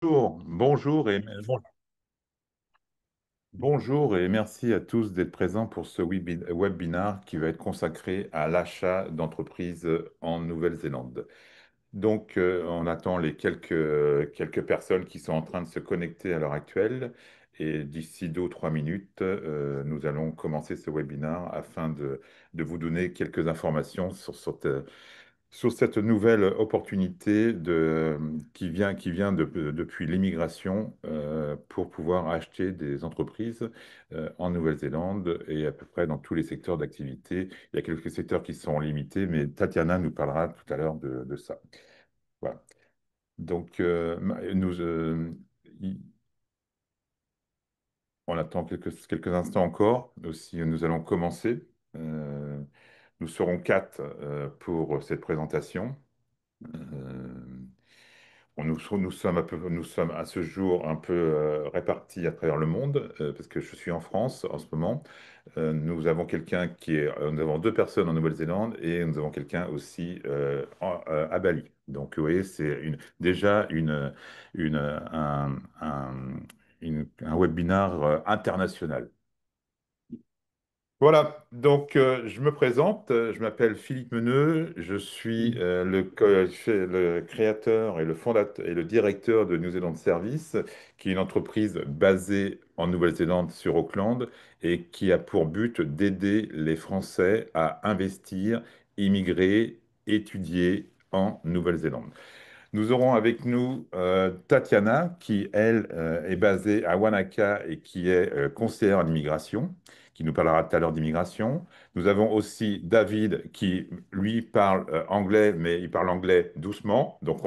Bonjour et merci à tous d'être présents pour ce webinar qui va être consacré à l'achat d'entreprises en Nouvelle-Zélande. Donc, on attend les quelques personnes qui sont en train de se connecter à l'heure actuelle et d'ici 2 ou 3 minutes, nous allons commencer ce webinar afin de vous donner quelques informations sur cette nouvelle opportunité qui vient depuis l'immigration pour pouvoir acheter des entreprises en Nouvelle-Zélande et à peu près dans tous les secteurs d'activité. Il y a quelques secteurs qui sont limités, mais Tatiana nous parlera tout à l'heure de ça. Voilà. Donc, y- on attend quelques instants encore. Aussi, nous allons commencer. Euh, Nous serons quatre pour cette présentation. Euh, nous sommes à ce jour un peu répartis à travers le monde, parce que je suis en France en ce moment. Nous avons deux personnes en Nouvelle-Zélande et nous avons quelqu'un aussi à Bali. Donc, vous voyez, déjà un, un webinar international. Voilà, donc je me présente, je m'appelle Philippe Meneux, je suis le créateur et le fondateur et le directeur de New Zealand Service, qui est une entreprise basée en Nouvelle-Zélande sur Auckland et qui a pour but d'aider les Français à investir, immigrer, étudier en Nouvelle-Zélande. Nous aurons avec nous Tatiana, qui, elle, est basée à Wanaka et qui est conseillère en immigration, qui nous parlera tout à l'heure d'immigration. Nous avons aussi David, qui, lui, parle anglais, mais il parle anglais doucement. Donc,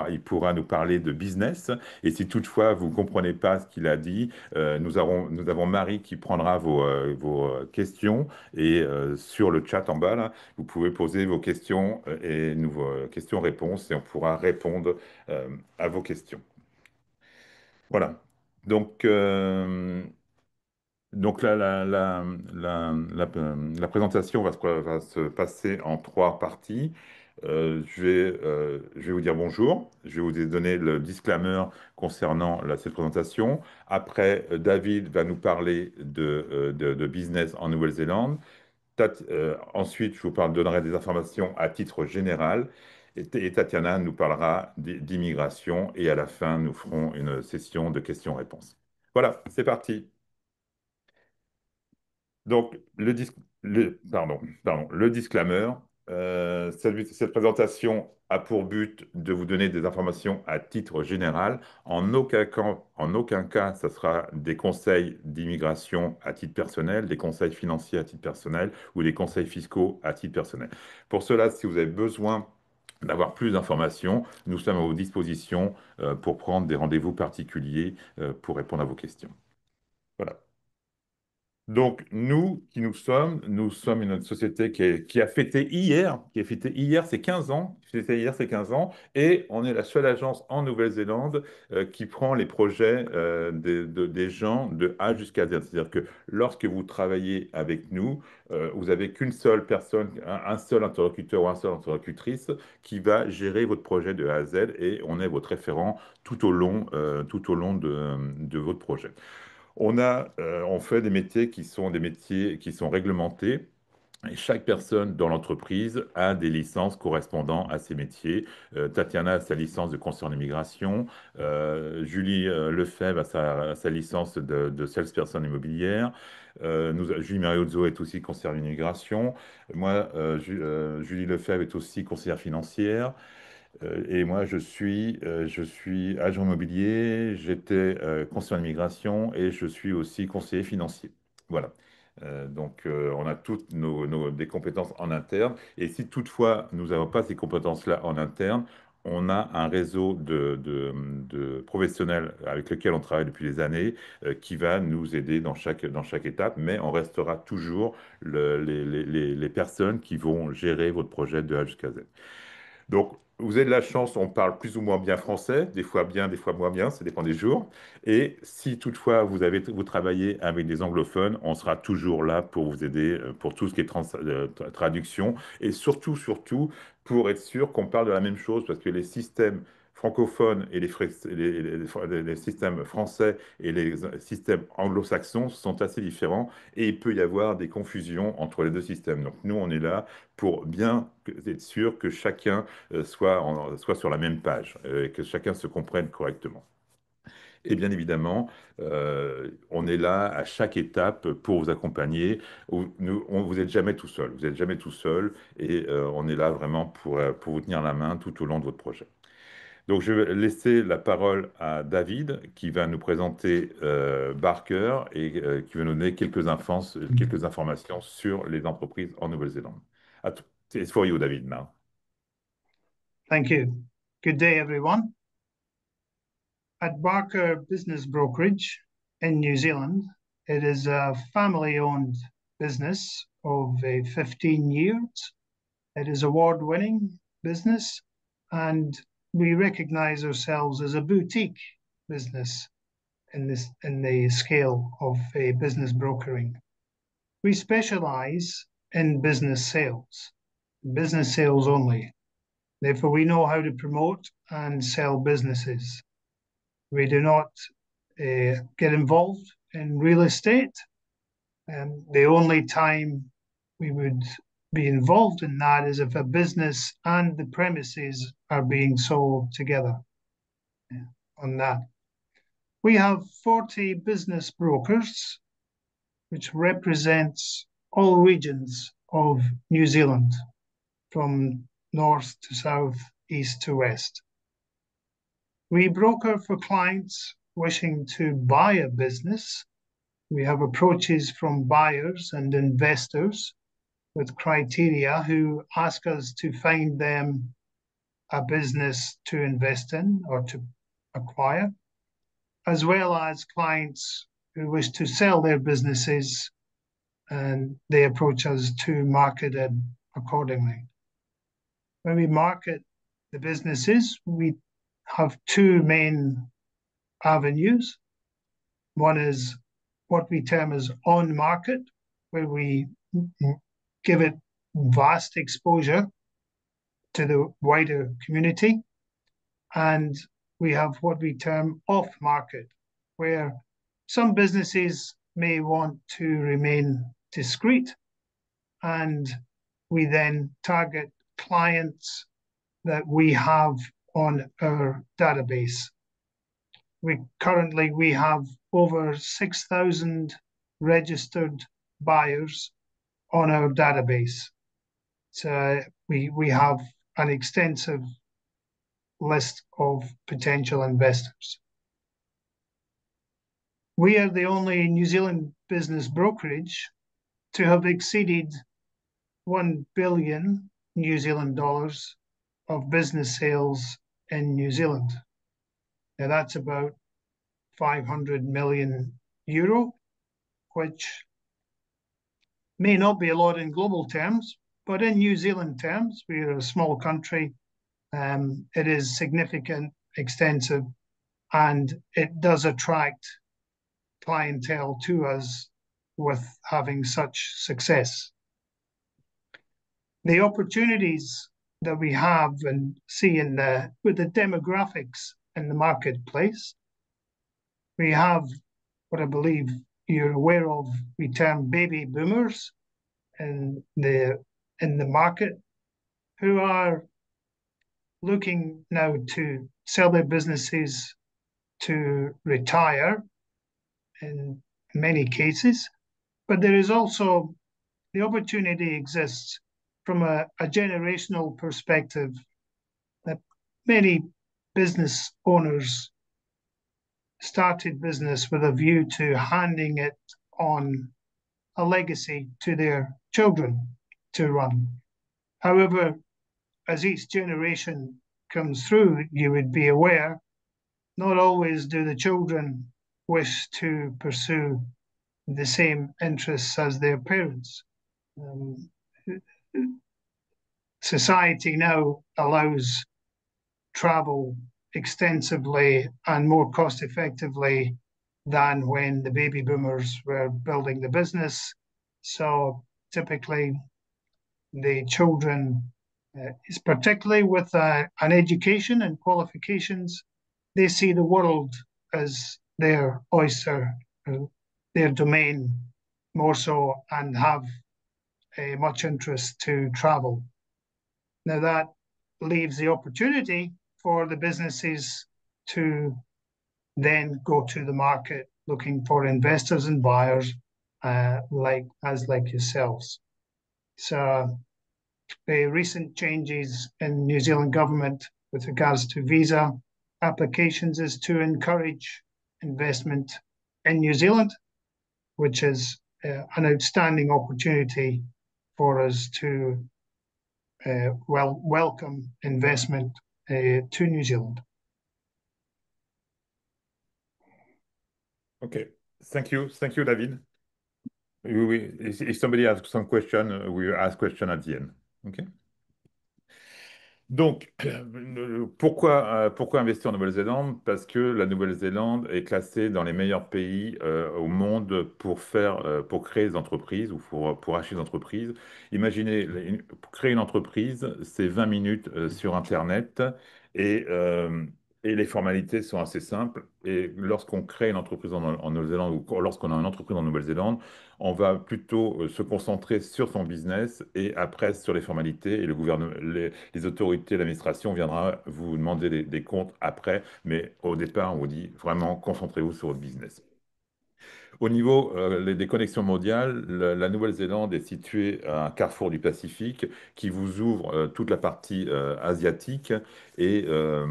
il pourra nous parler de business. Et si toutefois, vous ne comprenez pas ce qu'il a dit, nous avons Marie qui prendra vos questions. Et sur le chat en bas, là, vous pouvez poser vos questions et vos questions-réponses et on pourra répondre à vos questions. Voilà. Donc, la présentation va se passer en trois parties. Je vais vous dire bonjour. Je vais vous donner le disclaimer concernant cette présentation. Après, David va nous parler de business en Nouvelle-Zélande. Ensuite, donnerai des informations à titre général et Tatiana nous parlera d'immigration et à la fin, nous ferons une session de questions-réponses. Voilà, c'est parti. Donc, le disclaimer, cette présentation a pour but de vous donner des informations à titre général. En aucun cas, ce sera des conseils d'immigration à titre personnel, des conseils financiers à titre personnel ou des conseils fiscaux à titre personnel. Pour cela, si vous avez besoin d'avoir plus d'informations, nous sommes à vos dispositions pour prendre des rendez-vous particuliers pour répondre à vos questions. Voilà. Donc, nous sommes une société qui a fêté hier, ses 15 ans, fêté hier ses 15 ans, et on est la seule agence en Nouvelle-Zélande qui prend les projets des gens de A jusqu'à Z. C'est-à-dire que lorsque vous travaillez avec nous, vous n'avez qu'une seule personne, un seul interlocuteur ou un seul interlocutrice qui va gérer votre projet de A à Z, et on est votre référent tout au long de votre projet. On fait des métiers qui sont des métiers qui sont réglementés. Et chaque personne dans l'entreprise a des licences correspondant à ces métiers. Tatiana a sa licence de conseiller en immigration. Julie Lefebvre a sa licence de salesperson immobilière. Julie Mariozzo est aussi conseillère en immigration. Moi, Julie Lefebvre est aussi conseillère financière. Et moi, je suis agent immobilier, j'étais conseiller en immigration et je suis aussi conseiller financier. Voilà. On a toutes des compétences en interne. Et si toutefois nous n'avons pas ces compétences-là en interne, on a un réseau de professionnels avec lesquels on travaille depuis des années qui va nous aider dans chaque étape, mais on restera toujours les personnes qui vont gérer votre projet de A jusqu'à Z. Donc, vous avez de la chance, on parle plus ou moins bien français, des fois bien, des fois moins bien, ça dépend des jours. Et si toutefois vous travaillez avec des anglophones, on sera toujours là pour vous aider pour tout ce qui est traduction et surtout, pour être sûr qu'on parle de la même chose parce que les systèmes francophones et les systèmes français et les systèmes anglo-saxons sont assez différents et il peut y avoir des confusions entre les deux systèmes. Donc nous, on est là pour bien être sûr que chacun soit sur la même page et que chacun se comprenne correctement. Et bien évidemment, on est là à chaque étape pour vous accompagner. Vous n'êtes jamais tout seul. Vous n'êtes jamais tout seul et on est là vraiment pour vous tenir la main tout au long de votre projet. Donc, je vais laisser la parole à David qui va nous présenter Barker et qui va nous donner quelques informations sur les entreprises en Nouvelle-Zélande. It's for you, David, now. Thank you. Good day, everyone. At Barker Business Brokerage in New Zealand, it is a family-owned business of 15 years. It is award-winning business, and we recognize ourselves as a boutique business in the scale of business brokering. We specialize in business sales only. Therefore, we know how to promote and sell businesses. We do not get involved in real estate. The only time we would be involved in that is if a business and the premises are being sold together on that. We have 40 business brokers, which represents all regions of New Zealand, from north to south, east to west. We broker for clients wishing to buy a business. We have approaches from buyers and investors with criteria who ask us to find them a business to invest in or to acquire, as well as clients who wish to sell their businesses and they approach us to market it accordingly. When we market the businesses, we have two main avenues. One is what we term as on market, where we give it vast exposure to the wider community. And we have what we term off market, where some businesses may want to remain discreet, and we then target clients that we have on our database. Currently we have over 6,000 registered buyers on our database. So we have an extensive list of potential investors. We are the only New Zealand business brokerage to have exceeded 1 billion New Zealand dollars of business sales in New Zealand. Now that's about 500 million euro, which may not be a lot in global terms, but in New Zealand terms, we are a small country. It is significant, extensive, and it does attract clientele to us with having such success. The opportunities that we have and see with the demographics in the marketplace, we have what I believe you're aware of, we term baby boomers in the market, who are looking now to sell their businesses to retire in many cases, but there is also the opportunity exists from a generational perspective that many business owners started business with a view to handing it on a legacy to their children to run. However, as each generation comes through, you would be aware, not always do the children wish to pursue the same interests as their parents. Society now allows travel extensively and more cost effectively than when the baby boomers were building the business. So typically the children It's particularly with an education and qualifications, they see the world as their oyster, uh, their domain more so, and have much interest to travel. Now, that leaves the opportunity for the businesses to then go to the market looking for investors and buyers like yourselves. So the recent changes in New Zealand government with regards to visa applications is to encourage investment in New Zealand, which is an outstanding opportunity for us to welcome investment to New Zealand. Okay. Thank you, David. If somebody has some question, we will ask question at the end. Okay. Donc, pourquoi investir en Nouvelle-Zélande? Parce que la Nouvelle-Zélande est classée dans les meilleurs pays au monde pour créer des entreprises ou pour acheter des entreprises. Imaginez, pour créer une entreprise, c'est 20 minutes sur Internet et, euh, et les formalités sont assez simples. Et lorsqu'on crée une entreprise en Nouvelle-Zélande ou lorsqu'on a une entreprise en Nouvelle-Zélande, on va plutôt se concentrer sur son business et après sur les formalités et le gouvernement, les autorités, l'administration viendra vous demander des comptes après, mais au départ, on vous dit vraiment concentrez-vous sur votre business. Au niveau des connexions mondiales, la Nouvelle-Zélande est située à un carrefour du Pacifique qui vous ouvre toute la partie asiatique et, euh,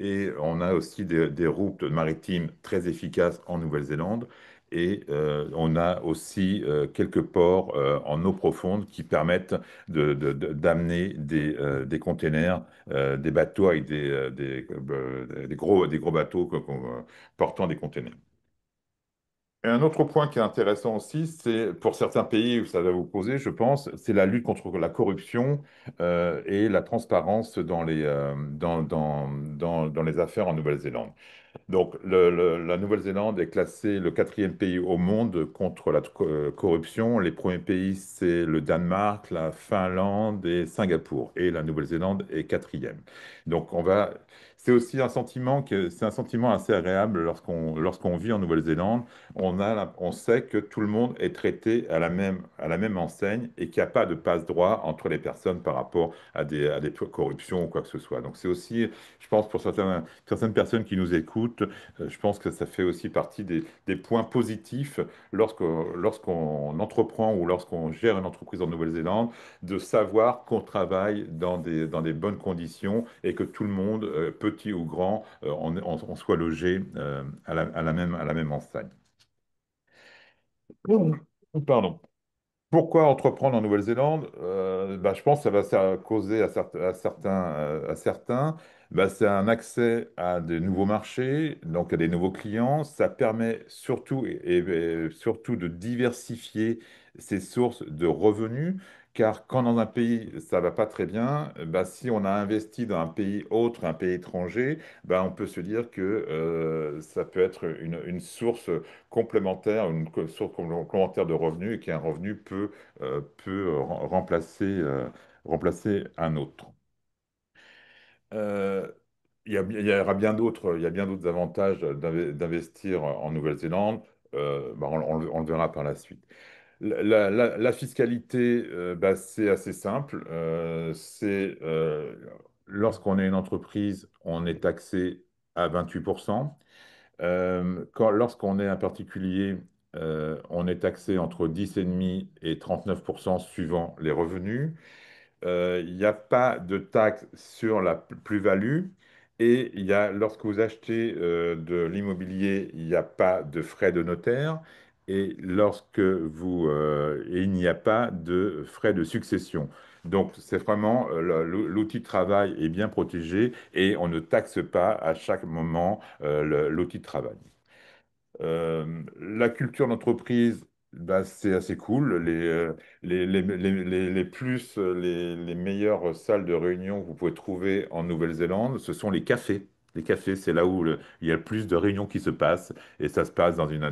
et on a aussi des routes maritimes très efficaces en Nouvelle-Zélande. Et on a aussi quelques ports en eau profonde qui permettent d'amener des containers, des bateaux avec des gros bateaux portant des containers. Et un autre point qui est intéressant aussi, c'est pour certains pays où ça va vous poser, je pense, c'est la lutte contre la corruption et la transparence dans les affaires en Nouvelle-Zélande. Donc, la Nouvelle-Zélande est classée le quatrième pays au monde contre la corruption. Les premiers pays, c'est le Danemark, la Finlande et Singapour. Et la Nouvelle-Zélande est quatrième. Donc, c'est aussi c'est un sentiment assez agréable lorsqu'on vit en Nouvelle-Zélande. On sait que tout le monde est traité à la même enseigne et qu'il n'y a pas de passe-droit entre les personnes par rapport à des corruptions ou quoi que ce soit. Donc, c'est aussi, je pense, pour certaines personnes qui nous écoutent, je pense que ça fait aussi partie des points positifs lorsqu'on entreprend ou lorsqu'on gère une entreprise en Nouvelle-Zélande, de savoir qu'on travaille dans des bonnes conditions et que tout le monde, petit ou grand, on soit logé à la même enseigne. Pardon. Pourquoi entreprendre en Nouvelle-Zélande? Je pense que ça va causer à certains. C'est un accès à de nouveaux marchés, donc à des nouveaux clients. Ça permet surtout et surtout de diversifier ses sources de revenus, car quand dans un pays ça va pas très bien, si on a investi dans un pays autre, un pays étranger, on peut se dire que ça peut être une source complémentaire, une source complémentaire de revenus et qu'un revenu peut remplacer un autre. Euh, il y a bien d'autres avantages d'investir en Nouvelle-Zélande. On le verra par la suite. La fiscalité, c'est assez simple. Lorsqu'on est une entreprise, on est taxé à 28%. Lorsqu'on est un particulier, on est taxé entre 10,5 et 39% suivant les revenus. Il n'y a pas de taxe sur la plus-value et lorsque vous achetez de l'immobilier, il n'y a pas de frais de notaire et il n'y a pas de frais de succession. Donc, c'est vraiment l'outil de travail est bien protégé et on ne taxe pas à chaque moment l'outil de travail. La culture d'entreprise, c'est assez cool. Les meilleures salles de réunion que vous pouvez trouver en Nouvelle-Zélande, ce sont les cafés. Les cafés, c'est là où il y a le plus de réunions qui se passent et ça se passe dans une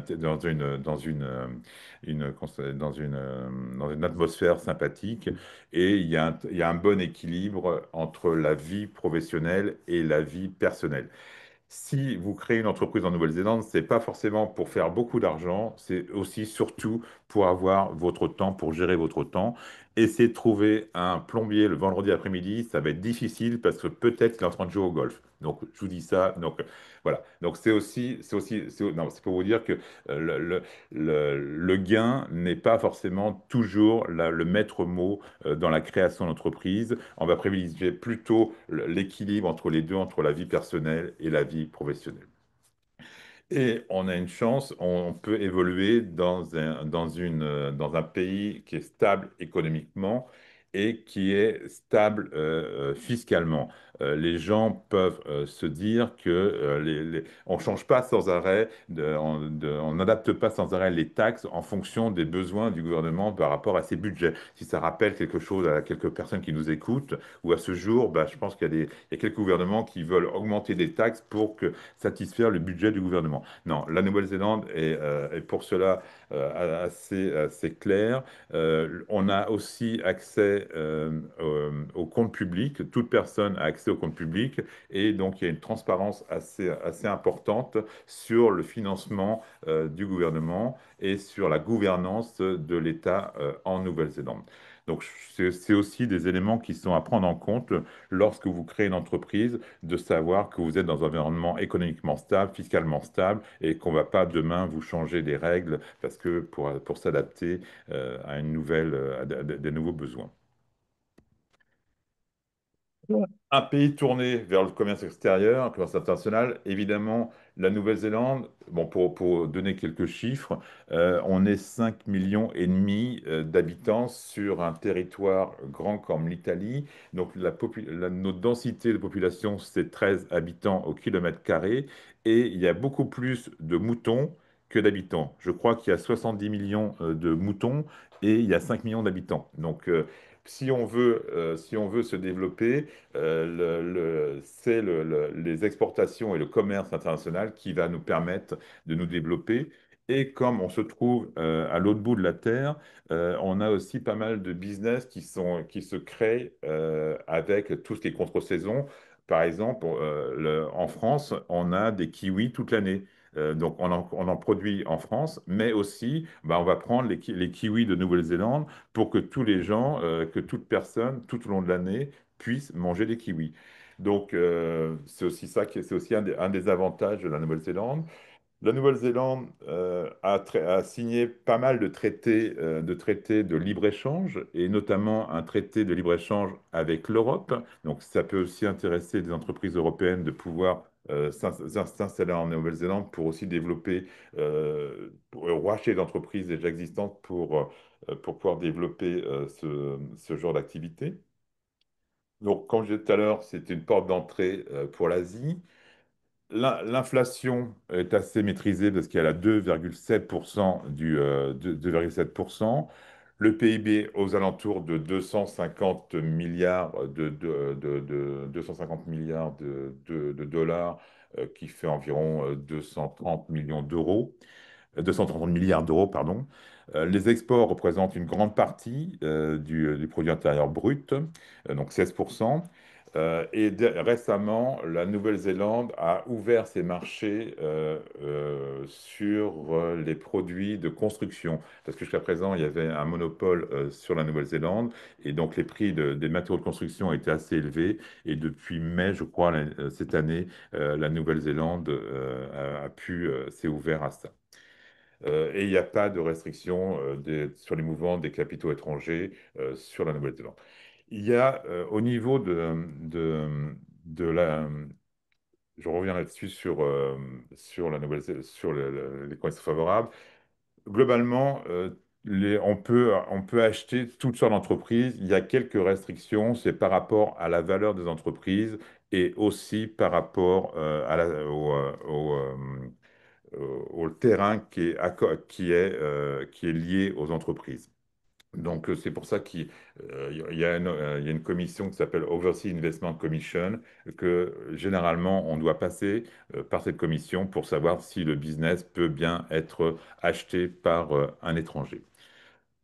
atmosphère sympathique et il y a un bon équilibre entre la vie professionnelle et la vie personnelle. Si vous créez une entreprise en Nouvelle-Zélande, c'est pas forcément pour faire beaucoup d'argent, c'est aussi surtout pour avoir votre temps, pour gérer votre temps. Essayez de trouver un plombier le vendredi après-midi, ça va être difficile parce que peut-être qu'il est en train de jouer au golf. Donc, je vous dis ça. Donc, voilà. Donc, non, c'est pour vous dire que le gain n'est pas forcément toujours le maître mot dans la création d'entreprise. On va privilégier plutôt l'équilibre entre les deux, entre la vie personnelle et la vie professionnelle. Et on a une chance, on peut évoluer dans un pays qui est stable économiquement et qui est stable fiscalement. Les gens peuvent se dire que on change pas sans arrêt, on n'adapte pas sans arrêt les taxes en fonction des besoins du gouvernement par rapport à ses budgets. Si ça rappelle quelque chose à quelques personnes qui nous écoutent, ou à ce jour, bah, je pense qu'il y a quelques gouvernements qui veulent augmenter des taxes pour satisfaire le budget du gouvernement. Non, la Nouvelle-Zélande est pour cela assez claire. On a aussi accès au compte public. Toute personne a accès au compte public et donc il y a une transparence assez importante sur le financement du gouvernement et sur la gouvernance de l'État en Nouvelle-Zélande. Donc, c'est aussi des éléments qui sont à prendre en compte lorsque vous créez une entreprise, de savoir que vous êtes dans un environnement économiquement stable, fiscalement stable, et qu'on ne va pas demain vous changer des règles parce que pour s'adapter à des nouveaux besoins. Un pays tourné vers le commerce extérieur, le commerce international, évidemment, la Nouvelle-Zélande, bon, pour donner quelques chiffres, on est 5,5 millions d'habitants sur un territoire grand comme l'Italie. Donc, notre densité de population, c'est 13 habitants au kilomètre carré. Et il y a beaucoup plus de moutons que d'habitants. Je crois qu'il y a 70 millions de moutons et il y a 5 millions d'habitants. Donc, si on veut se développer, c'est les exportations et le commerce international qui va nous permettre de nous développer. Et comme on se trouve à l'autre bout de la Terre, on a aussi pas mal de business qui se créent avec tout ce qui est contre-saison. Par exemple, en France, on a des kiwis toute l'année. Donc, on en produit en France, mais aussi, bah, on va prendre les kiwis de Nouvelle-Zélande pour que tous les gens, que toute personne, tout au long de l'année, puisse manger des kiwis. Donc, c'est aussi c'est aussi un des avantages de la Nouvelle-Zélande. La Nouvelle-Zélande a signé pas mal de traités de libre-échange, et notamment un traité de libre-échange avec l'Europe. Donc, ça peut aussi intéresser des entreprises européennes de pouvoir s'installer en Nouvelle-Zélande pour aussi développer, pour racheter d'entreprises déjà existantes pour pouvoir développer ce genre d'activité. Donc, comme je disais tout à l'heure, c'est une porte d'entrée pour l'Asie. L'inflation est assez maîtrisée parce qu'elle a 2,7% 2,7%. Le PIB aux alentours de 250 milliards 250 milliards de dollars, qui fait environ 230 millions d'euros. 230 milliards d'euros, pardon. Les exports représentent une grande partie du produit intérieur brut, donc 16%. Récemment, la Nouvelle-Zélande a ouvert ses marchés sur les produits de construction. Parce que jusqu'à présent, il y avait un monopole sur la Nouvelle-Zélande. Et donc, les prix des matériaux de construction étaient assez élevés. Et depuis mai, je crois, cette année, la Nouvelle-Zélande s'est ouvert à ça. Et il n'y a pas de restriction sur les mouvements des capitaux étrangers sur la Nouvelle-Zélande. Il y a au niveau de la... Je reviens là-dessus sur la Nouvelle-Zélande, sur les conditions favorables. Globalement, on peut acheter toutes sortes d'entreprises. Il y a quelques restrictions, c'est par rapport à la valeur des entreprises et aussi par rapport au terrain qui est lié aux entreprises. Donc, c'est pour ça qu'il y a une commission qui s'appelle Overseas Investment Commission, que généralement, on doit passer par cette commission pour savoir si le business peut bien être acheté par un étranger.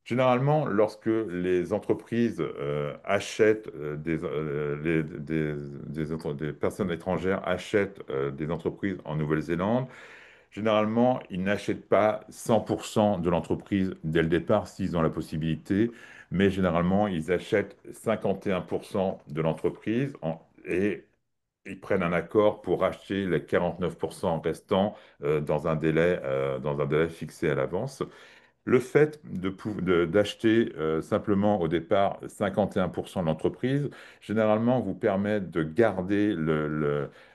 Généralement, lorsque les entreprises achètent des personnes étrangères achètent des entreprises en Nouvelle-Zélande, généralement, ils n'achètent pas 100% de l'entreprise dès le départ s'ils ont la possibilité, mais généralement, ils achètent 51% de l'entreprise et ils prennent un accord pour acheter les 49% restants dans un délai fixé à l'avance. Le fait d'acheter simplement au départ 51% de l'entreprise, généralement vous permet de garder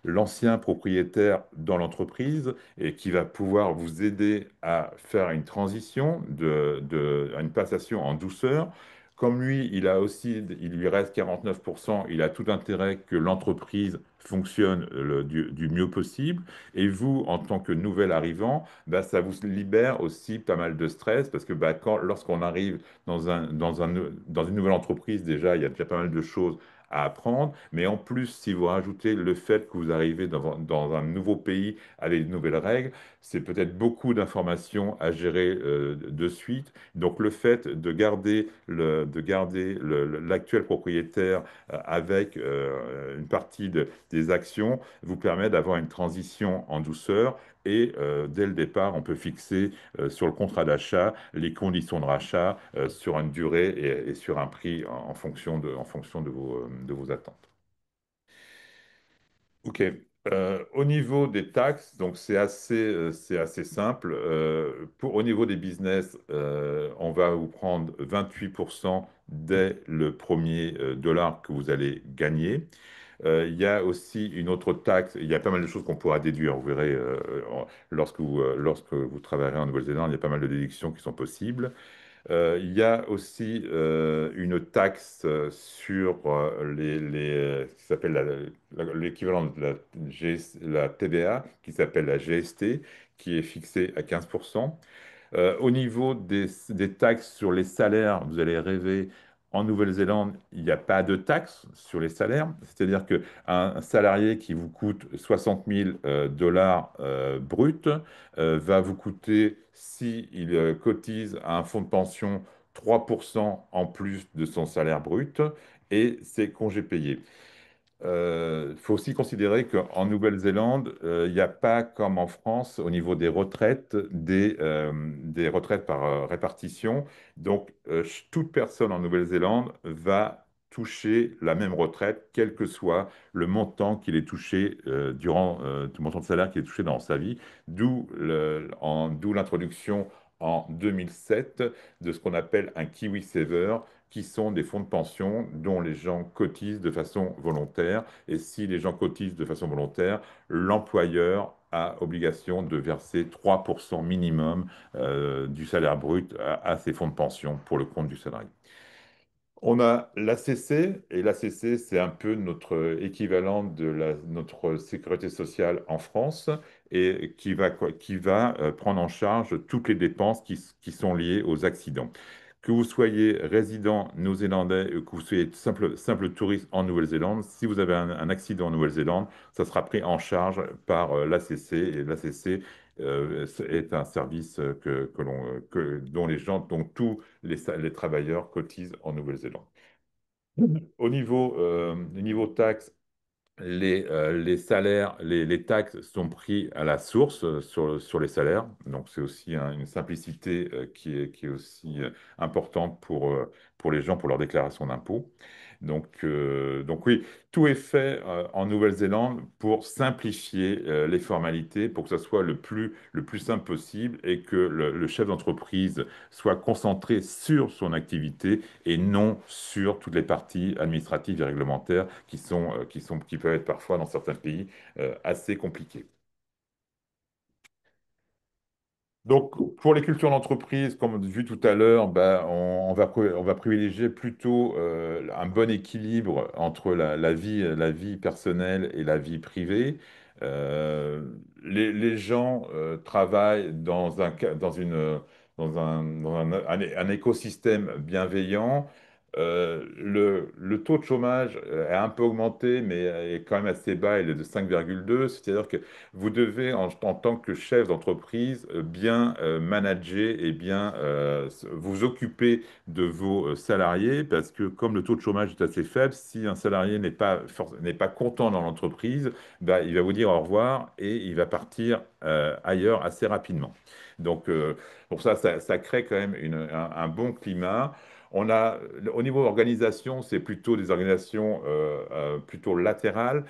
l'ancien propriétaire dans l'entreprise et qui va pouvoir vous aider à faire une transition, à une passation en douceur. Comme lui, il lui reste 49%, il a tout intérêt que l'entreprise fonctionne du mieux possible. Et vous, en tant que nouvel arrivant, bah, ça vous libère aussi pas mal de stress parce que bah, lorsqu'on arrive dans une nouvelle entreprise, déjà, il y a déjà pas mal de choses à apprendre. Mais en plus, si vous rajoutez le fait que vous arrivez dans un nouveau pays avec de nouvelles règles, c'est peut-être beaucoup d'informations à gérer de suite. Donc, le fait de garder l'actuel propriétaire avec une partie des actions vous permet d'avoir une transition en douceur et dès le départ, on peut fixer sur le contrat d'achat les conditions de rachat sur une durée et sur un prix en fonction de vos attentes. OK. Au niveau des taxes, donc c'est assez simple. Au niveau des business, on va vous prendre 28% dès le premier dollar que vous allez gagner. Il y a aussi une autre taxe, il y a pas mal de choses qu'on pourra déduire, vous verrez, lorsque vous travaillerez en Nouvelle-Zélande, il y a pas mal de déductions qui sont possibles. Il y a aussi une taxe sur ce qui s'appelle l'équivalent de la TVA, qui s'appelle la GST, qui est fixée à 15%. Au niveau des taxes sur les salaires, vous allez rêver, en Nouvelle-Zélande, il n'y a pas de taxes sur les salaires. C'est-à-dire qu'un salarié qui vous coûte 60 000 dollars bruts va vous coûter, s'il cotise à un fonds de pension, 3% en plus de son salaire brut et ses congés payés. Il faut aussi considérer qu'en Nouvelle-Zélande, il n'y a pas comme en France au niveau des retraites, des retraites par répartition. Donc, toute personne en Nouvelle-Zélande va toucher la même retraite, quel que soit le montant qu'il ait touché le montant de salaire qu'il ait touché dans sa vie. D'où l'introduction en 2007 de ce qu'on appelle un Kiwi Saver, qui sont des fonds de pension dont les gens cotisent de façon volontaire. Et si les gens cotisent de façon volontaire, l'employeur a obligation de verser 3% minimum du salaire brut à ces fonds de pension pour le compte du salarié. On a l'ACC, et l'ACC, c'est un peu notre équivalent de notre sécurité sociale en France, et qui va prendre en charge toutes les dépenses qui sont liées aux accidents. Que vous soyez résident néo-zélandais ou que vous soyez simple touriste en Nouvelle-Zélande, si vous avez un accident en Nouvelle-Zélande, ça sera pris en charge par l'ACC, et l'ACC est un service dont tous les travailleurs cotisent en Nouvelle-Zélande. Au niveau taxes, les salaires, les taxes sont pris à la source sur les salaires. Donc, c'est aussi une simplicité qui est aussi importante pour les gens, pour leur déclaration d'impôt. Donc oui, tout est fait en Nouvelle-Zélande pour simplifier les formalités, pour que ça soit le plus simple possible et que le chef d'entreprise soit concentré sur son activité et non sur toutes les parties administratives et réglementaires qui peuvent être parfois dans certains pays assez compliquées. Donc, pour les cultures d'entreprise, comme vu tout à l'heure, bah, on va privilégier plutôt un bon équilibre entre la vie personnelle et la vie privée. Les gens travaillent un écosystème bienveillant. Le taux de chômage est un peu augmenté, mais est quand même assez bas, il est de 5,2. C'est-à-dire que vous devez, en tant que chef d'entreprise, bien manager et bien vous occuper de vos salariés, parce que comme le taux de chômage est assez faible, si un salarié n'est pas content dans l'entreprise, bah, il va vous dire au revoir et il va partir ailleurs assez rapidement. Donc, pour ça, ça crée quand même un bon climat. Au niveau organisation, c'est plutôt des organisations plutôt latérales.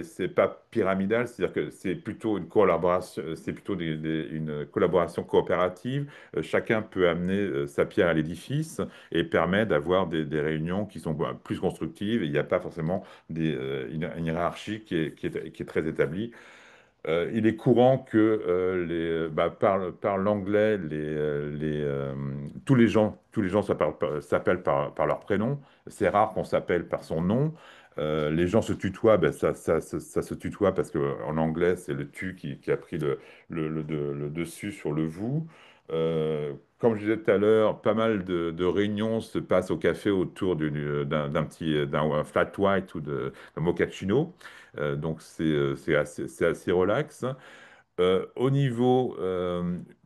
C'est pas pyramidal, c'est-à-dire que c'est plutôt une collaboration, c'est plutôt une collaboration coopérative. Chacun peut amener sa pierre à l'édifice et permet d'avoir des réunions qui sont plus constructives. Il n'y a pas forcément une hiérarchie qui est très établie. Il est courant que par l'anglais, tous les gens s'appellent par leur prénom. C'est rare qu'on s'appelle par son nom. Les gens se tutoient, ben, ça se tutoie parce qu'en anglais, c'est le tu qui a pris le dessus sur le vous. Comme je disais tout à l'heure, pas mal de réunions se passent au café autour d'un flat white ou d'un mochaccino. Donc c'est assez relax. Au niveau,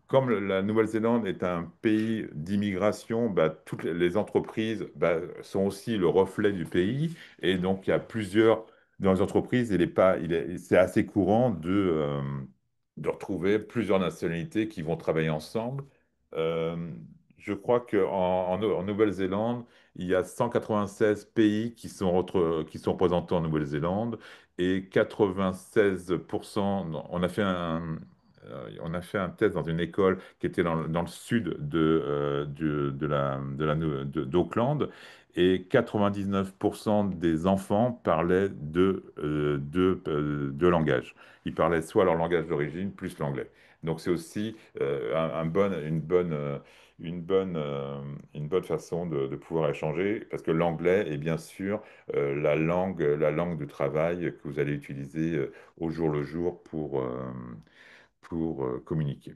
comme la Nouvelle-Zélande est un pays d'immigration, bah, toutes les entreprises bah, sont aussi le reflet du pays. Et donc, il y a plusieurs, dans les entreprises, c'est assez courant de retrouver plusieurs nationalités qui vont travailler ensemble. Euh, je crois qu'en Nouvelle-Zélande, il y a 196 pays qui sont représentés en Nouvelle-Zélande et 96%, on a fait un test dans une école qui était dans le sud d'Auckland et 99% des enfants parlaient deux langages. Ils parlaient soit leur langage d'origine plus l'anglais. Donc c'est aussi une bonne, euh, une bonne façon de pouvoir échanger parce que l'anglais est bien sûr la langue du travail que vous allez utiliser au jour le jour pour communiquer.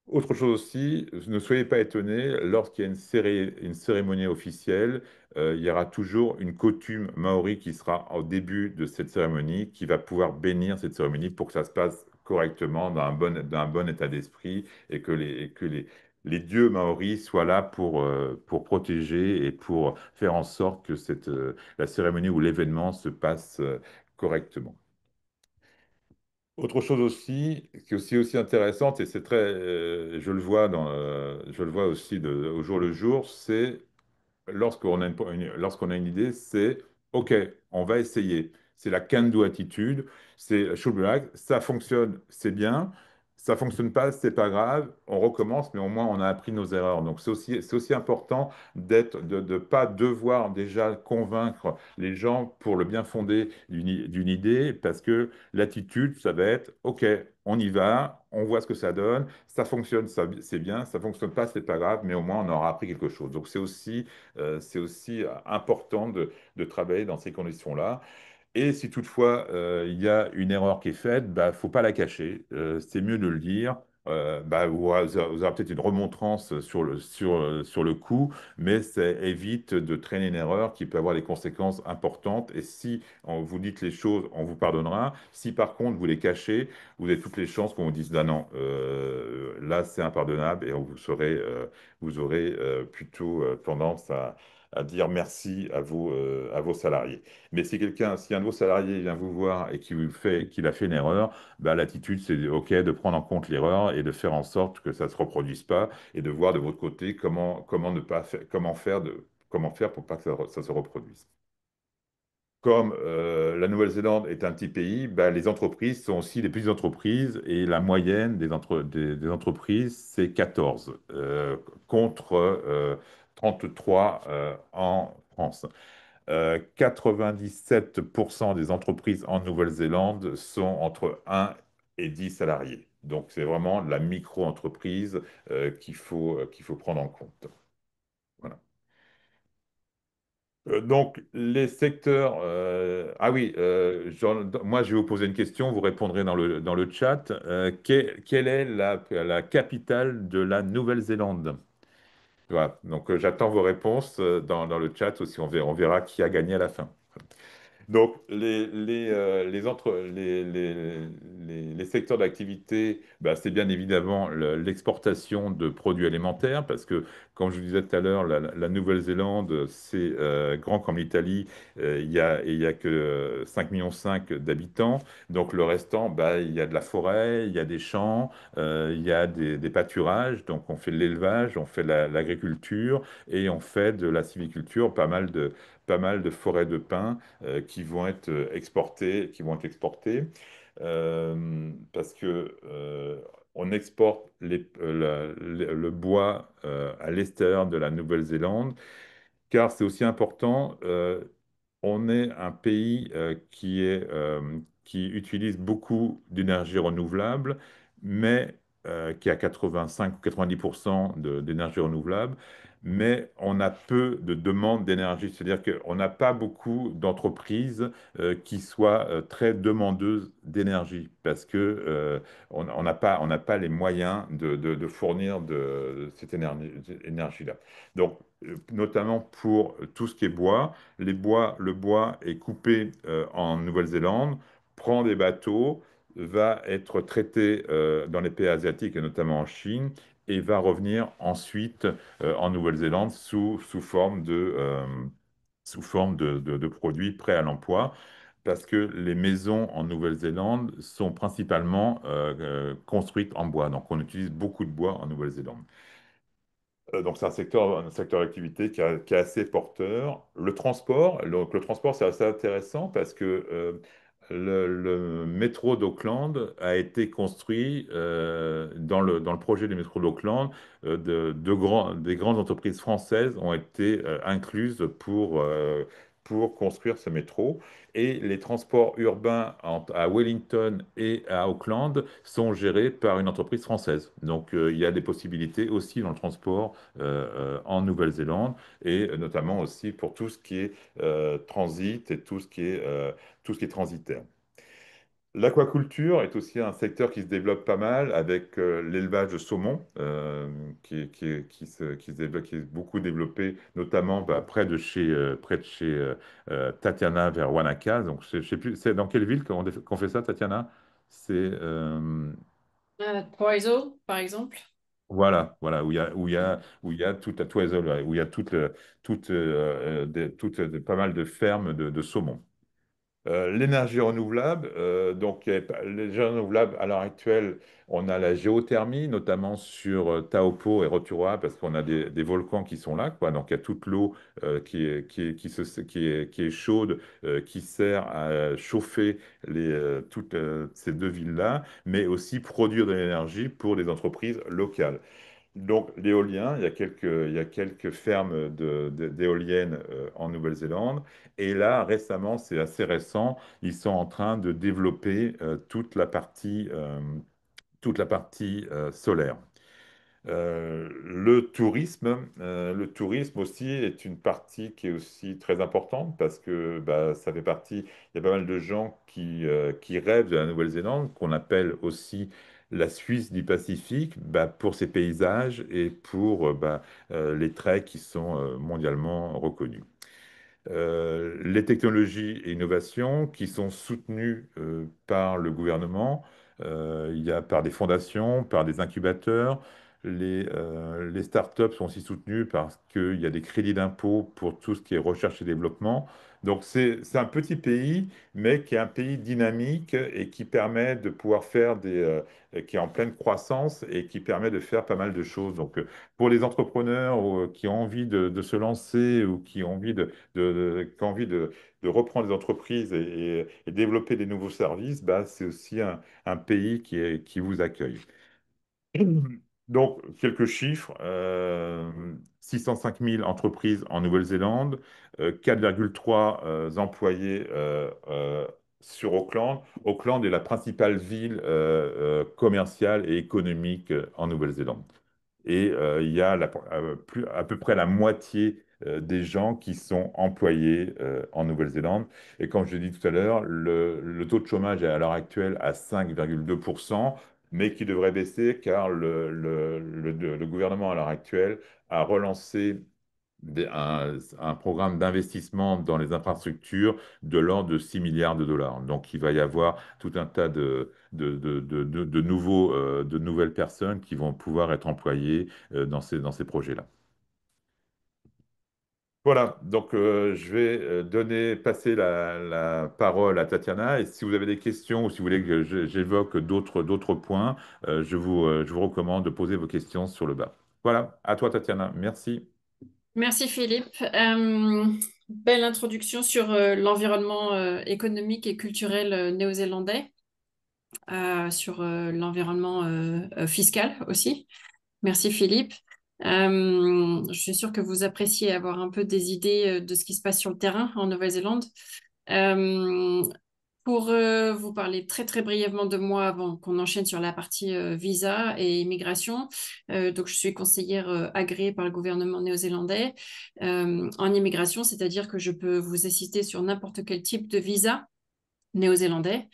Autre chose aussi, ne soyez pas étonnés, lorsqu'il y a une cérémonie officielle, il y aura toujours une coutume maori qui sera au début de cette cérémonie, qui va pouvoir bénir cette cérémonie pour que ça se passe correctement, dans un bon état d'esprit, et les dieux maoris soient là pour protéger et pour faire en sorte que la cérémonie ou l'événement se passe correctement. Autre chose aussi, qui est aussi intéressante, et c'est je le vois aussi au jour le jour, c'est lorsqu'on a une idée, c'est OK, on va essayer. C'est la can-do attitude, c'est Schulberg, ça fonctionne, c'est bien, ça fonctionne pas, c'est pas grave, on recommence, mais au moins on a appris nos erreurs. Donc c'est aussi important de pas devoir déjà convaincre les gens pour le bien fondé d'une idée, parce que l'attitude, ça va être OK, on y va, on voit ce que ça donne, ça fonctionne, c'est bien, ça fonctionne pas, c'est pas grave, mais au moins on aura appris quelque chose. Donc c'est aussi important de travailler dans ces conditions-là. Et si toutefois il y a une erreur qui est faite, bah, faut pas la cacher. C'est mieux de le dire. Bah, vous aurez peut-être une remontrance sur le coup, mais ça évite de traîner une erreur qui peut avoir des conséquences importantes. Et si vous dites les choses, on vous pardonnera. Si par contre vous les cachez, vous avez toutes les chances qu'on vous dise, ah non, là c'est impardonnable et vous aurez plutôt tendance à dire merci à vos salariés. Mais si un de vos salariés vient vous voir et qu'il a fait une erreur, bah, l'attitude, c'est OK de prendre en compte l'erreur et de faire en sorte que ça ne se reproduise pas et de voir de votre côté comment ne pas faire, comment faire pour pas que ça se reproduise. Comme la Nouvelle-Zélande est un petit pays, bah, les entreprises sont aussi des petites entreprises et la moyenne des entreprises, c'est 14 contre 33 en France. 97% des entreprises en Nouvelle-Zélande sont entre 1 et 10 salariés. Donc, c'est vraiment la micro-entreprise qu'il faut prendre en compte. Voilà. Donc, les secteurs. Ah oui, moi je vais vous poser une question, vous répondrez dans le chat. Quelle est la capitale de la Nouvelle-Zélande? Voilà. Donc, j'attends vos réponses dans le chat aussi, on verra qui a gagné à la fin. Donc, les secteurs d'activité, bah, c'est bien évidemment l'exportation de produits alimentaires, parce que, comme je vous disais tout à l'heure, la Nouvelle-Zélande, c'est grand comme l'Italie, il y a que 5,5 millions d'habitants. Donc, le restant, bah, il y a de la forêt, il y a des champs, il y a des pâturages. Donc, on fait de l'élevage, on fait de l'agriculture et on fait de la sylviculture, pas mal de forêts de pins qui vont être exportés parce que on exporte le bois à l'extérieur de la Nouvelle-Zélande, car c'est aussi important. On est un pays qui utilise beaucoup d'énergie renouvelable, mais qui a 85 ou 90% d'énergie renouvelable, mais on a peu de demandes d'énergie. C'est-à-dire qu'on n'a pas beaucoup d'entreprises qui soient très demandeuses d'énergie, parce que on n'a pas les moyens de fournir de cette énergie-là. Donc, notamment pour tout ce qui est bois. Le bois est coupé en Nouvelle-Zélande, prend des bateaux, va être traité dans les pays asiatiques et notamment en Chine, et va revenir ensuite en Nouvelle-Zélande sous forme de produits prêts à l'emploi. Parce que les maisons en Nouvelle-Zélande sont principalement construites en bois. Donc on utilise beaucoup de bois en Nouvelle-Zélande. Donc c'est un secteur d'activité qui est assez porteur. Le transport, c'est assez intéressant parce que le métro d'Auckland a été construit dans le projet du métro d'Auckland. Des grandes entreprises françaises ont été incluses pour construire ce métro. Et les transports urbains à Wellington et à Auckland sont gérés par une entreprise française. Donc il y a des possibilités aussi dans le transport en Nouvelle-Zélande, et notamment aussi pour tout ce qui est transit et tout ce qui est transitaire. L'aquaculture est aussi un secteur qui se développe pas mal avec l'élevage de saumon qui est beaucoup développé, notamment bah, près de chez Tatiana vers Wanaka. Donc, je sais plus, c'est dans quelle ville qu'on fait ça, Tatiana? C'est Proiso, par exemple. voilà, où il y a toute la toison, ouais, où il y a pas mal de fermes de saumon. L'énergie renouvelable, l'énergie renouvelable à l'heure actuelle, on a la géothermie, notamment sur Taupo et Rotorua, parce qu'on a des volcans qui sont là, quoi. Donc il y a toute l'eau qui est chaude, qui sert à chauffer toutes ces deux villes-là, mais aussi produire de l'énergie pour des entreprises locales. Donc, l'éolien, il y a quelques fermes d'éoliennes en Nouvelle-Zélande. Et là, récemment, c'est assez récent, ils sont en train de développer toute la partie solaire. Le tourisme aussi est une partie qui est aussi très importante parce que bah, ça fait partie, il y a pas mal de gens qui rêvent de la Nouvelle-Zélande, qu'on appelle aussi la Suisse du Pacifique, bah, pour ses paysages et pour les traits qui sont mondialement reconnus. Les technologies et innovations qui sont soutenues par le gouvernement, il y a par des fondations, par des incubateurs. Les startups sont aussi soutenues parce qu'il y a des crédits d'impôt pour tout ce qui est recherche et développement. Donc c'est un petit pays, mais qui est un pays dynamique et qui permet de pouvoir qui est en pleine croissance et qui permet de faire pas mal de choses. Donc pour les entrepreneurs qui ont envie de se lancer ou qui ont envie qui ont envie de reprendre des entreprises et développer des nouveaux services, bah, c'est aussi un pays qui vous accueille. Donc, quelques chiffres. 605 000 entreprises en Nouvelle-Zélande, 4,3 employés sur Auckland. Auckland est la principale ville commerciale et économique en Nouvelle-Zélande. Et il y a à peu près la moitié des gens qui sont employés en Nouvelle-Zélande. Et comme je l'ai dit tout à l'heure, le taux de chômage est à l'heure actuelle à 5,2%, mais qui devrait baisser car le gouvernement à l'heure actuelle a relancé un programme d'investissement dans les infrastructures de l'ordre de 6 milliards de dollars. Donc, il va y avoir tout un tas de nouvelles personnes qui vont pouvoir être employées dans ces projets-là. Voilà, donc je vais passer la parole à Tatiana. Et si vous avez des questions ou si vous voulez que j'évoque d'autres points, je vous recommande de poser vos questions sur le bas. Voilà, à toi, Tatiana. Merci. Merci Philippe. Belle introduction sur l'environnement économique et culturel néo-zélandais, sur l'environnement fiscal aussi. Merci Philippe. Je suis sûre que vous appréciez avoir un peu des idées de ce qui se passe sur le terrain en Nouvelle-Zélande. Euh, pour vous parler très très brièvement de moi avant qu'on enchaîne sur la partie visa et immigration, donc je suis conseillère agréée par le gouvernement néo-zélandais en immigration, c'est-à-dire que je peux vous assister sur n'importe quel type de visa néo-zélandais.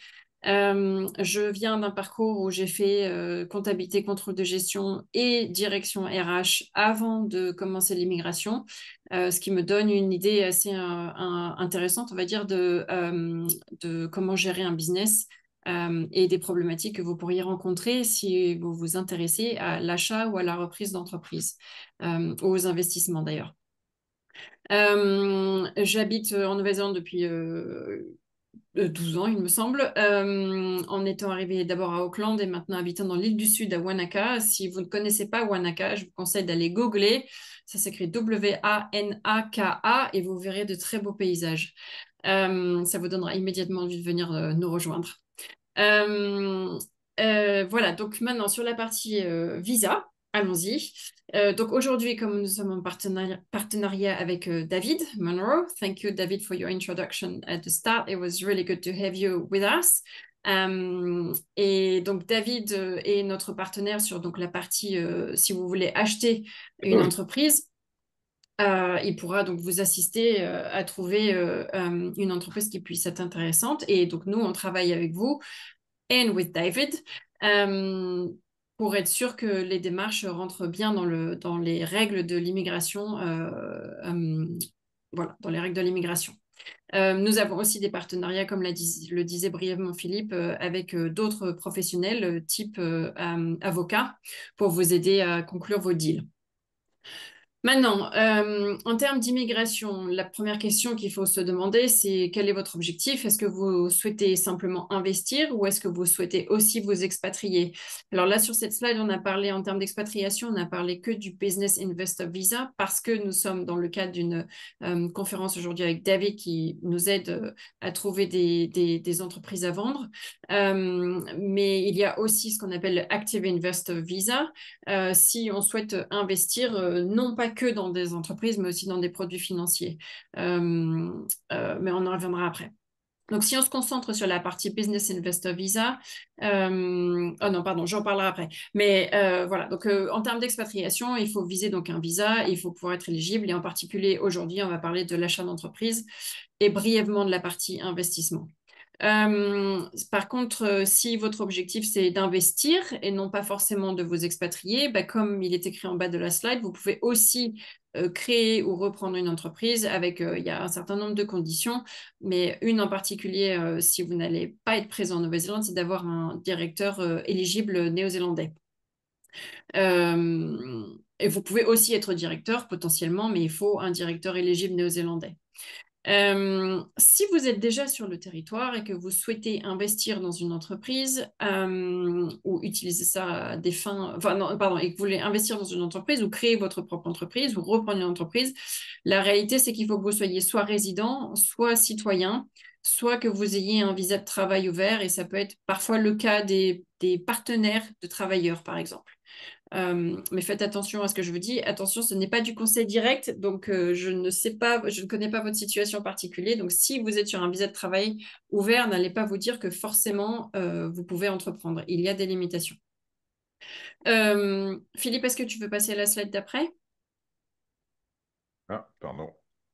Je viens d'un parcours où j'ai fait comptabilité, contrôle de gestion et direction RH avant de commencer l'immigration, ce qui me donne une idée assez intéressante, on va dire, de comment gérer un business et des problématiques que vous pourriez rencontrer si vous vous intéressez à l'achat ou à la reprise d'entreprise, ou aux investissements d'ailleurs. J'habite en Nouvelle-Zélande depuis 12 ans, il me semble, en étant arrivé d'abord à Auckland et maintenant habitant dans l'île du Sud à Wanaka. Si vous ne connaissez pas Wanaka, je vous conseille d'aller googler. Ça s'écrit Wanaka et vous verrez de très beaux paysages. Ça vous donnera immédiatement envie de venir nous rejoindre. Euh, voilà, donc maintenant sur la partie visa, allons-y. Donc aujourd'hui, comme nous sommes en partenariat avec David Monroe, thank you David for your introduction at the start. It was really good to have you with us. Et donc David est notre partenaire sur donc la partie si vous voulez acheter une entreprise. Il pourra donc vous assister à trouver une entreprise qui puisse être intéressante. Et donc nous, on travaille avec vous and with David pour être sûr que les démarches rentrent bien dans les règles de l'immigration. Voilà, dans les règles de l'immigration. Nous avons aussi des partenariats, comme le disait brièvement Philippe, avec d'autres professionnels, type avocats, pour vous aider à conclure vos deals. Maintenant, en termes d'immigration, la première question qu'il faut se demander, c'est quel est votre objectif? Est-ce que vous souhaitez simplement investir ou est-ce que vous souhaitez aussi vous expatrier? Alors là, sur cette slide, on a parlé en termes d'expatriation, on n'a parlé que du Business Investor Visa parce que nous sommes dans le cadre d'une conférence aujourd'hui avec David qui nous aide à trouver des entreprises à vendre. Mais il y a aussi ce qu'on appelle le Active Investor Visa. Si on souhaite investir, non pas que dans des entreprises, mais aussi dans des produits financiers. Mais on en reviendra après. Donc, si on se concentre sur la partie Business Investor Visa, oh non, pardon, j'en parlerai après. Mais voilà, donc en termes d'expatriation, il faut viser donc un visa, il faut pouvoir être éligible. Et en particulier, aujourd'hui, on va parler de l'achat d'entreprise et brièvement de la partie investissement. Par contre, si votre objectif c'est d'investir et non pas forcément de vous expatrier, bah, comme il est écrit en bas de la slide, vous pouvez aussi créer ou reprendre une entreprise avec, il y a un certain nombre de conditions, mais une en particulier, si vous n'allez pas être présent en Nouvelle-Zélande, c'est d'avoir un directeur éligible néo-zélandais. Et vous pouvez aussi être directeur potentiellement, mais il faut un directeur éligible néo-zélandais. Si vous êtes déjà sur le territoire et que vous souhaitez investir dans une entreprise ou utiliser ça à des fins, enfin non, pardon, et que vous voulez investir dans une entreprise ou créer votre propre entreprise ou reprendre une entreprise, la réalité c'est qu'il faut que vous soyez soit résident, soit citoyen, soit que vous ayez un visa de travail ouvert et ça peut être parfois le cas des partenaires de travailleurs par exemple. Mais faites attention à ce que je vous dis. Attention, ce n'est pas du conseil direct, donc je ne connais pas votre situation particulière. Donc, si vous êtes sur un visa de travail ouvert, n'allez pas vous dire que forcément vous pouvez entreprendre. Il y a des limitations. Philippe, est-ce que tu veux passer à la slide d'après? Ah, pardon.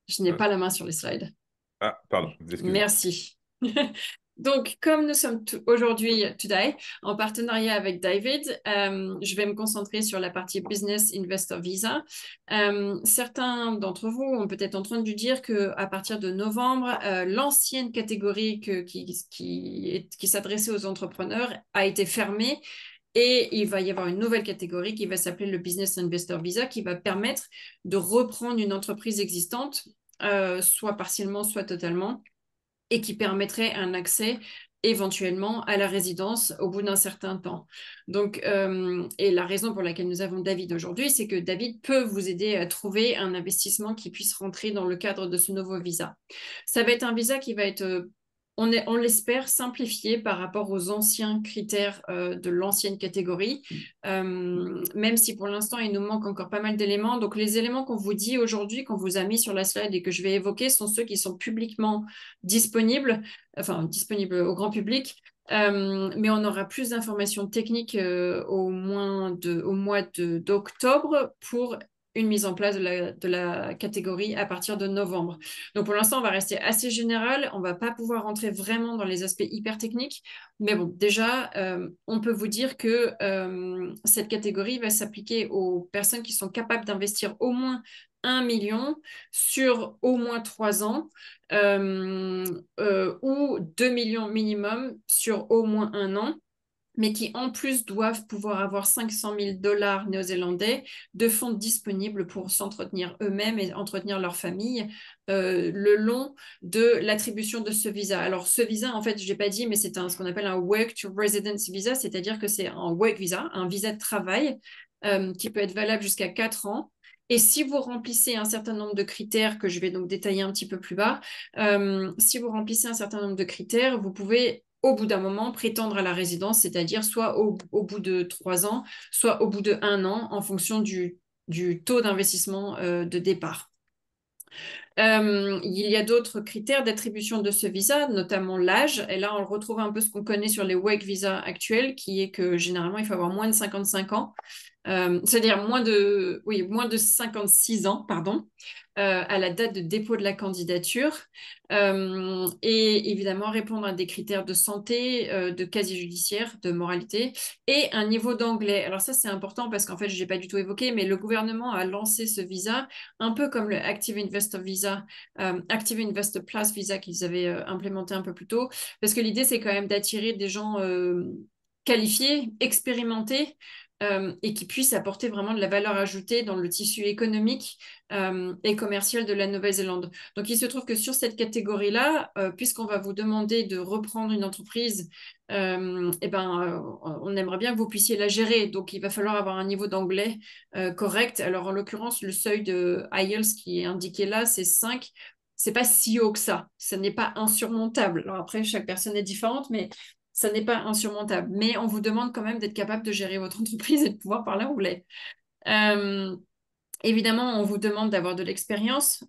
Je n'ai pas la main sur les slides. Ah, pardon, excusez-moi. Merci. Donc, comme nous sommes aujourd'hui, today, en partenariat avec David, je vais me concentrer sur la partie Business Investor Visa. Certains d'entre vous ont peut-être entendu dire qu'à partir de novembre, l'ancienne catégorie qui s'adressait aux entrepreneurs a été fermée. Et il va y avoir une nouvelle catégorie qui va s'appeler le Business Investor Visa, qui va permettre de reprendre une entreprise existante, soit partiellement, soit totalement, et qui permettrait un accès éventuellement à la résidence au bout d'un certain temps. Donc, et la raison pour laquelle nous avons David aujourd'hui, c'est que David peut vous aider à trouver un investissement qui puisse rentrer dans le cadre de ce nouveau visa. Ça va être un visa qui va être, on l'espère, simplifié par rapport aux anciens critères de l'ancienne catégorie, même si pour l'instant, il nous manque encore pas mal d'éléments. Donc, les éléments qu'on vous dit aujourd'hui, qu'on vous a mis sur la slide et que je vais évoquer, sont ceux qui sont publiquement disponibles, enfin disponibles au grand public. Mais on aura plus d'informations techniques au mois d'octobre pour une mise en place de la catégorie à partir de novembre. Donc pour l'instant, on va rester assez général. On ne va pas pouvoir rentrer vraiment dans les aspects hyper techniques. Mais bon, déjà, on peut vous dire que cette catégorie va s'appliquer aux personnes qui sont capables d'investir au moins 1 million sur au moins 3 ans ou 2 millions minimum sur au moins 1 an, mais qui en plus doivent pouvoir avoir 500 000 dollars néo-zélandais de fonds disponibles pour s'entretenir eux-mêmes et entretenir leur famille le long de l'attribution de ce visa. Alors ce visa, en fait, je n'ai pas dit, mais c'est ce qu'on appelle un Work to Residence Visa, c'est-à-dire que c'est un work visa, un visa de travail qui peut être valable jusqu'à 4 ans. Et si vous remplissez un certain nombre de critères, que je vais donc détailler un petit peu plus bas, si vous remplissez un certain nombre de critères, vous pouvez au bout d'un moment prétendre à la résidence, c'est-à-dire soit au bout de 3 ans, soit au bout de 1 an, en fonction du taux d'investissement de départ. Il y a d'autres critères d'attribution de ce visa, notamment l'âge. Et là, on retrouve un peu ce qu'on connaît sur les work visas actuels, qui est que généralement, il faut avoir moins de 55 ans. C'est-à-dire moins de 56 ans, pardon, à la date de dépôt de la candidature, et évidemment répondre à des critères de santé, de casier judiciaire, de moralité, et un niveau d'anglais. Alors ça, c'est important parce qu'en fait, je n'ai pas du tout évoqué, mais le gouvernement a lancé ce visa, un peu comme le Active Investor Visa, Active Investor Plus Visa qu'ils avaient implémenté un peu plus tôt, parce que l'idée, c'est quand même d'attirer des gens qualifiés, expérimentés, et qui puissent apporter vraiment de la valeur ajoutée dans le tissu économique et commercial de la Nouvelle-Zélande. Donc, il se trouve que sur cette catégorie-là, puisqu'on va vous demander de reprendre une entreprise, on aimerait bien que vous puissiez la gérer. Donc, il va falloir avoir un niveau d'anglais correct. Alors, en l'occurrence, le seuil de IELTS qui est indiqué là, c'est 5. C'est pas si haut que ça. Ce n'est pas insurmontable. Alors après, chaque personne est différente, mais ça n'est pas insurmontable. Mais on vous demande quand même d'être capable de gérer votre entreprise et de pouvoir parler anglais. Évidemment, on vous demande d'avoir de l'expérience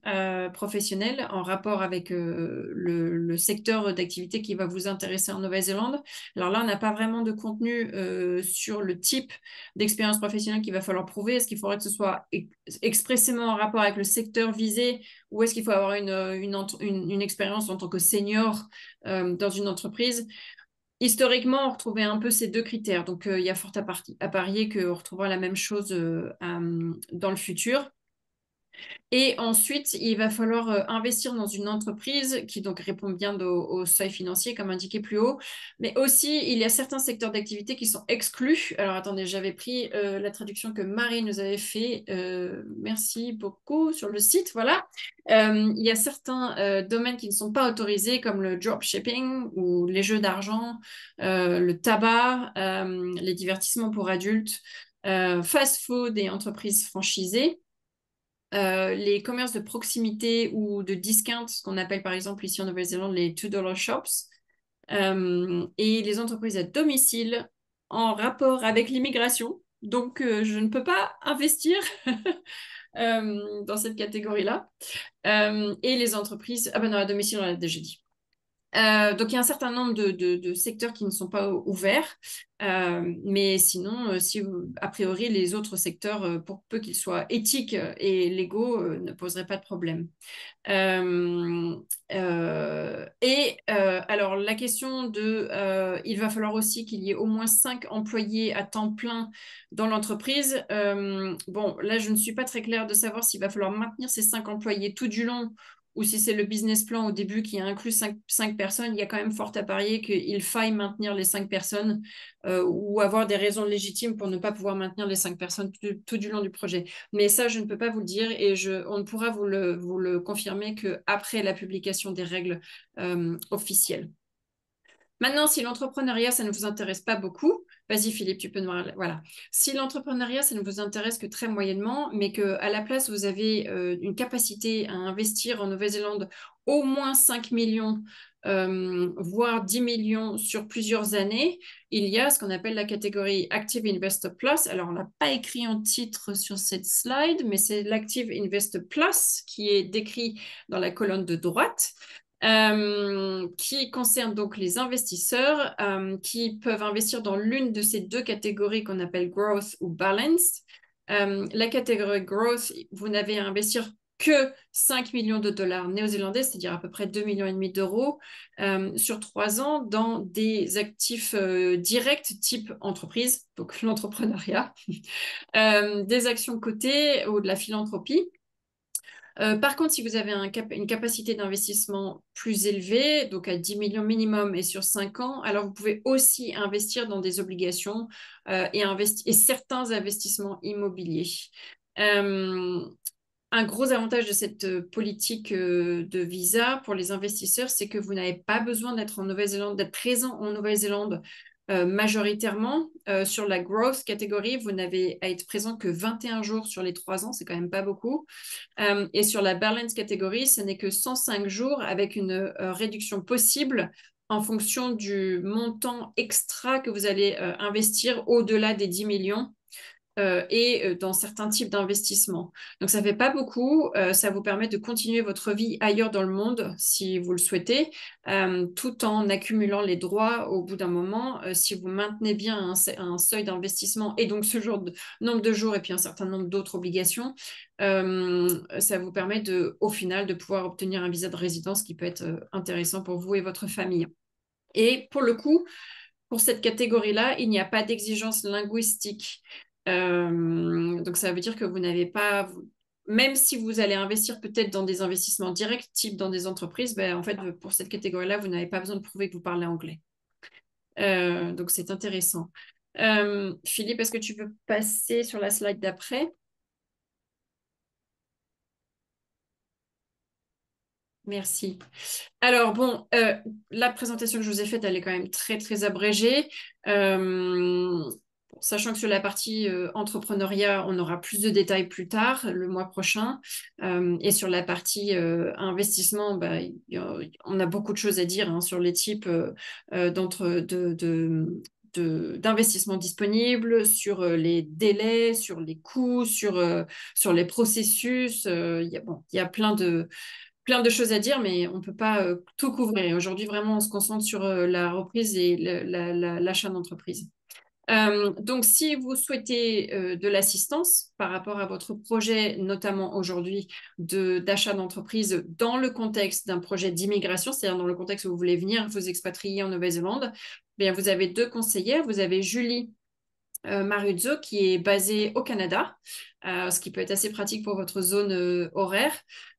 professionnelle en rapport avec le secteur d'activité qui va vous intéresser en Nouvelle-Zélande. Alors là, on n'a pas vraiment de contenu sur le type d'expérience professionnelle qu'il va falloir prouver. Est-ce qu'il faudrait que ce soit expressément en rapport avec le secteur visé ou est-ce qu'il faut avoir une expérience en tant que senior dans une entreprise? Historiquement, on retrouvait un peu ces deux critères. Donc, il y a fort à parier qu'on retrouvera la même chose dans le futur. Et ensuite, il va falloir investir dans une entreprise qui donc répond bien au seuil financier, comme indiqué plus haut. Mais aussi, il y a certains secteurs d'activité qui sont exclus. Alors, attendez, j'avais pris la traduction que Marie nous avait fait. Merci beaucoup sur le site. Voilà. Il y a certains domaines qui ne sont pas autorisés, comme le dropshipping ou les jeux d'argent, le tabac, les divertissements pour adultes, fast-food et entreprises franchisées. Les commerces de proximité ou de discount, ce qu'on appelle par exemple ici en Nouvelle-Zélande les $2 shops, et les entreprises à domicile en rapport avec l'immigration. Donc, je ne peux pas investir dans cette catégorie-là. Et les entreprises... Ah ben non, à domicile, on l'a déjà dit. Donc, il y a un certain nombre de secteurs qui ne sont pas ouverts. Mais sinon, a priori, les autres secteurs, pour peu qu'ils soient éthiques et légaux, ne poseraient pas de problème. Alors, la question il va falloir aussi qu'il y ait au moins 5 employés à temps plein dans l'entreprise. Bon, là, je ne suis pas très claire de savoir s'il va falloir maintenir ces 5 employés tout du long ou si c'est le business plan au début qui inclut 5 personnes. Il y a quand même fort à parier qu'il faille maintenir les 5 personnes ou avoir des raisons légitimes pour ne pas pouvoir maintenir les 5 personnes tout du long du projet. Mais ça, je ne peux pas vous le dire et on ne pourra vous le confirmer qu'après la publication des règles officielles. Maintenant, si l'entrepreneuriat, ça ne vous intéresse pas beaucoup, vas-y Philippe, tu peux nous... Voilà. Si l'entrepreneuriat, ça ne vous intéresse que très moyennement, mais qu'à la place, vous avez une capacité à investir en Nouvelle-Zélande au moins 5 millions, voire 10 millions sur plusieurs années, il y a ce qu'on appelle la catégorie Active Investor Plus. Alors, on n'a pas écrit en titre sur cette slide, mais c'est l'Active Investor Plus qui est décrit dans la colonne de droite. Qui concerne donc les investisseurs qui peuvent investir dans l'une de ces 2 catégories qu'on appelle Growth ou Balanced. La catégorie Growth, vous n'avez à investir que 5 millions de dollars néo-zélandais, c'est-à-dire à peu près 2,5 millions d'euros sur 3 ans dans des actifs directs type entreprise, donc l'entrepreneuriat, des actions cotées ou de la philanthropie. Par contre, si vous avez une capacité d'investissement plus élevée, donc à 10 millions minimum et sur 5 ans, alors vous pouvez aussi investir dans des obligations et certains investissements immobiliers. Un gros avantage de cette politique de visa pour les investisseurs, c'est que vous n'avez pas besoin d'être en Nouvelle-Zélande, d'être présent en Nouvelle-Zélande majoritairement. Sur la growth catégorie, vous n'avez à être présent que 21 jours sur les 3 ans, c'est quand même pas beaucoup. Et sur la balance catégorie, ce n'est que 105 jours avec une réduction possible en fonction du montant extra que vous allez investir au-delà des 10 millions. Et dans certains types d'investissements. Donc, ça ne fait pas beaucoup. Ça vous permet de continuer votre vie ailleurs dans le monde, si vous le souhaitez, tout en accumulant les droits au bout d'un moment. Si vous maintenez bien un seuil d'investissement et donc nombre de jours et puis un certain nombre d'autres obligations, ça vous permet au final de pouvoir obtenir un visa de résidence qui peut être intéressant pour vous et votre famille. Et pour le coup, pour cette catégorie-là, il n'y a pas d'exigence linguistique. Donc ça veut dire que vous n'avez pas, même si vous allez investir peut-être dans des investissements directs, type dans des entreprises, ben, en fait, pour cette catégorie-là, vous n'avez pas besoin de prouver que vous parlez anglais. Donc c'est intéressant. Philippe, est-ce que tu peux passer sur la slide d'après? Merci. Alors bon, la présentation que je vous ai faite, elle est quand même très très abrégée. Sachant que sur la partie entrepreneuriat, on aura plus de détails plus tard, le mois prochain. Et sur la partie investissement, bah, on a beaucoup de choses à dire sur les types d'investissements disponibles, sur les délais, sur les coûts, sur les processus. Il y a plein de choses à dire, mais on ne peut pas tout couvrir. Aujourd'hui, vraiment, on se concentre sur la reprise et l'achat d'entreprise. Donc, si vous souhaitez de l'assistance par rapport à votre projet, notamment aujourd'hui d'achat d'entreprise dans le contexte d'un projet d'immigration, c'est-à-dire dans le contexte où vous voulez venir vous expatrier en Nouvelle-Zélande, bien, vous avez 2 conseillères. Vous avez Julie Maruzzo qui est basée au Canada, ce qui peut être assez pratique pour votre zone horaire.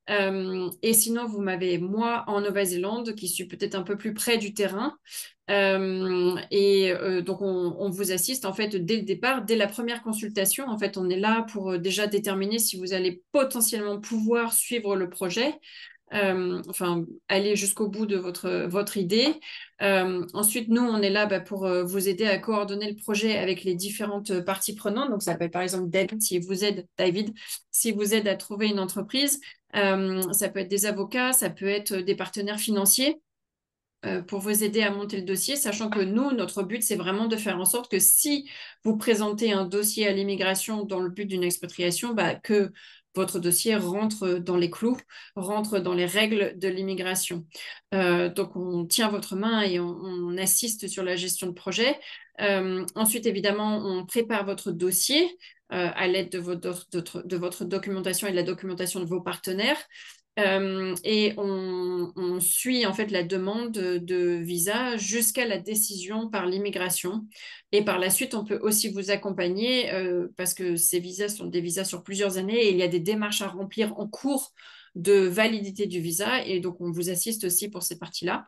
Et sinon, vous m'avez moi en Nouvelle-Zélande qui suis peut-être un peu plus près du terrain. Donc, on vous assiste en fait dès le départ, dès la première consultation. En fait, on est là pour déjà déterminer si vous allez potentiellement pouvoir suivre le projet. Enfin, aller jusqu'au bout de votre idée. Ensuite, nous, on est là pour vous aider à coordonner le projet avec les différentes parties prenantes. Donc, ça peut être par exemple David, si vous aide à trouver une entreprise. Ça peut être des avocats, ça peut être des partenaires financiers pour vous aider à monter le dossier, sachant que nous, notre but, c'est vraiment de faire en sorte que si vous présentez un dossier à l'immigration dans le but d'une expatriation, que votre dossier rentre dans les clous, rentre dans les règles de l'immigration. Donc, on tient votre main et on assiste sur la gestion de projet. Ensuite, évidemment, on prépare votre dossier à l'aide de votre documentation et de la documentation de vos partenaires. Et on suit en fait la demande de visa jusqu'à la décision par l'immigration. Et par la suite, on peut aussi vous accompagner parce que ces visas sont des visas sur plusieurs années et il y a des démarches à remplir en cours de validité du visa. Et donc, on vous assiste aussi pour ces parties-là.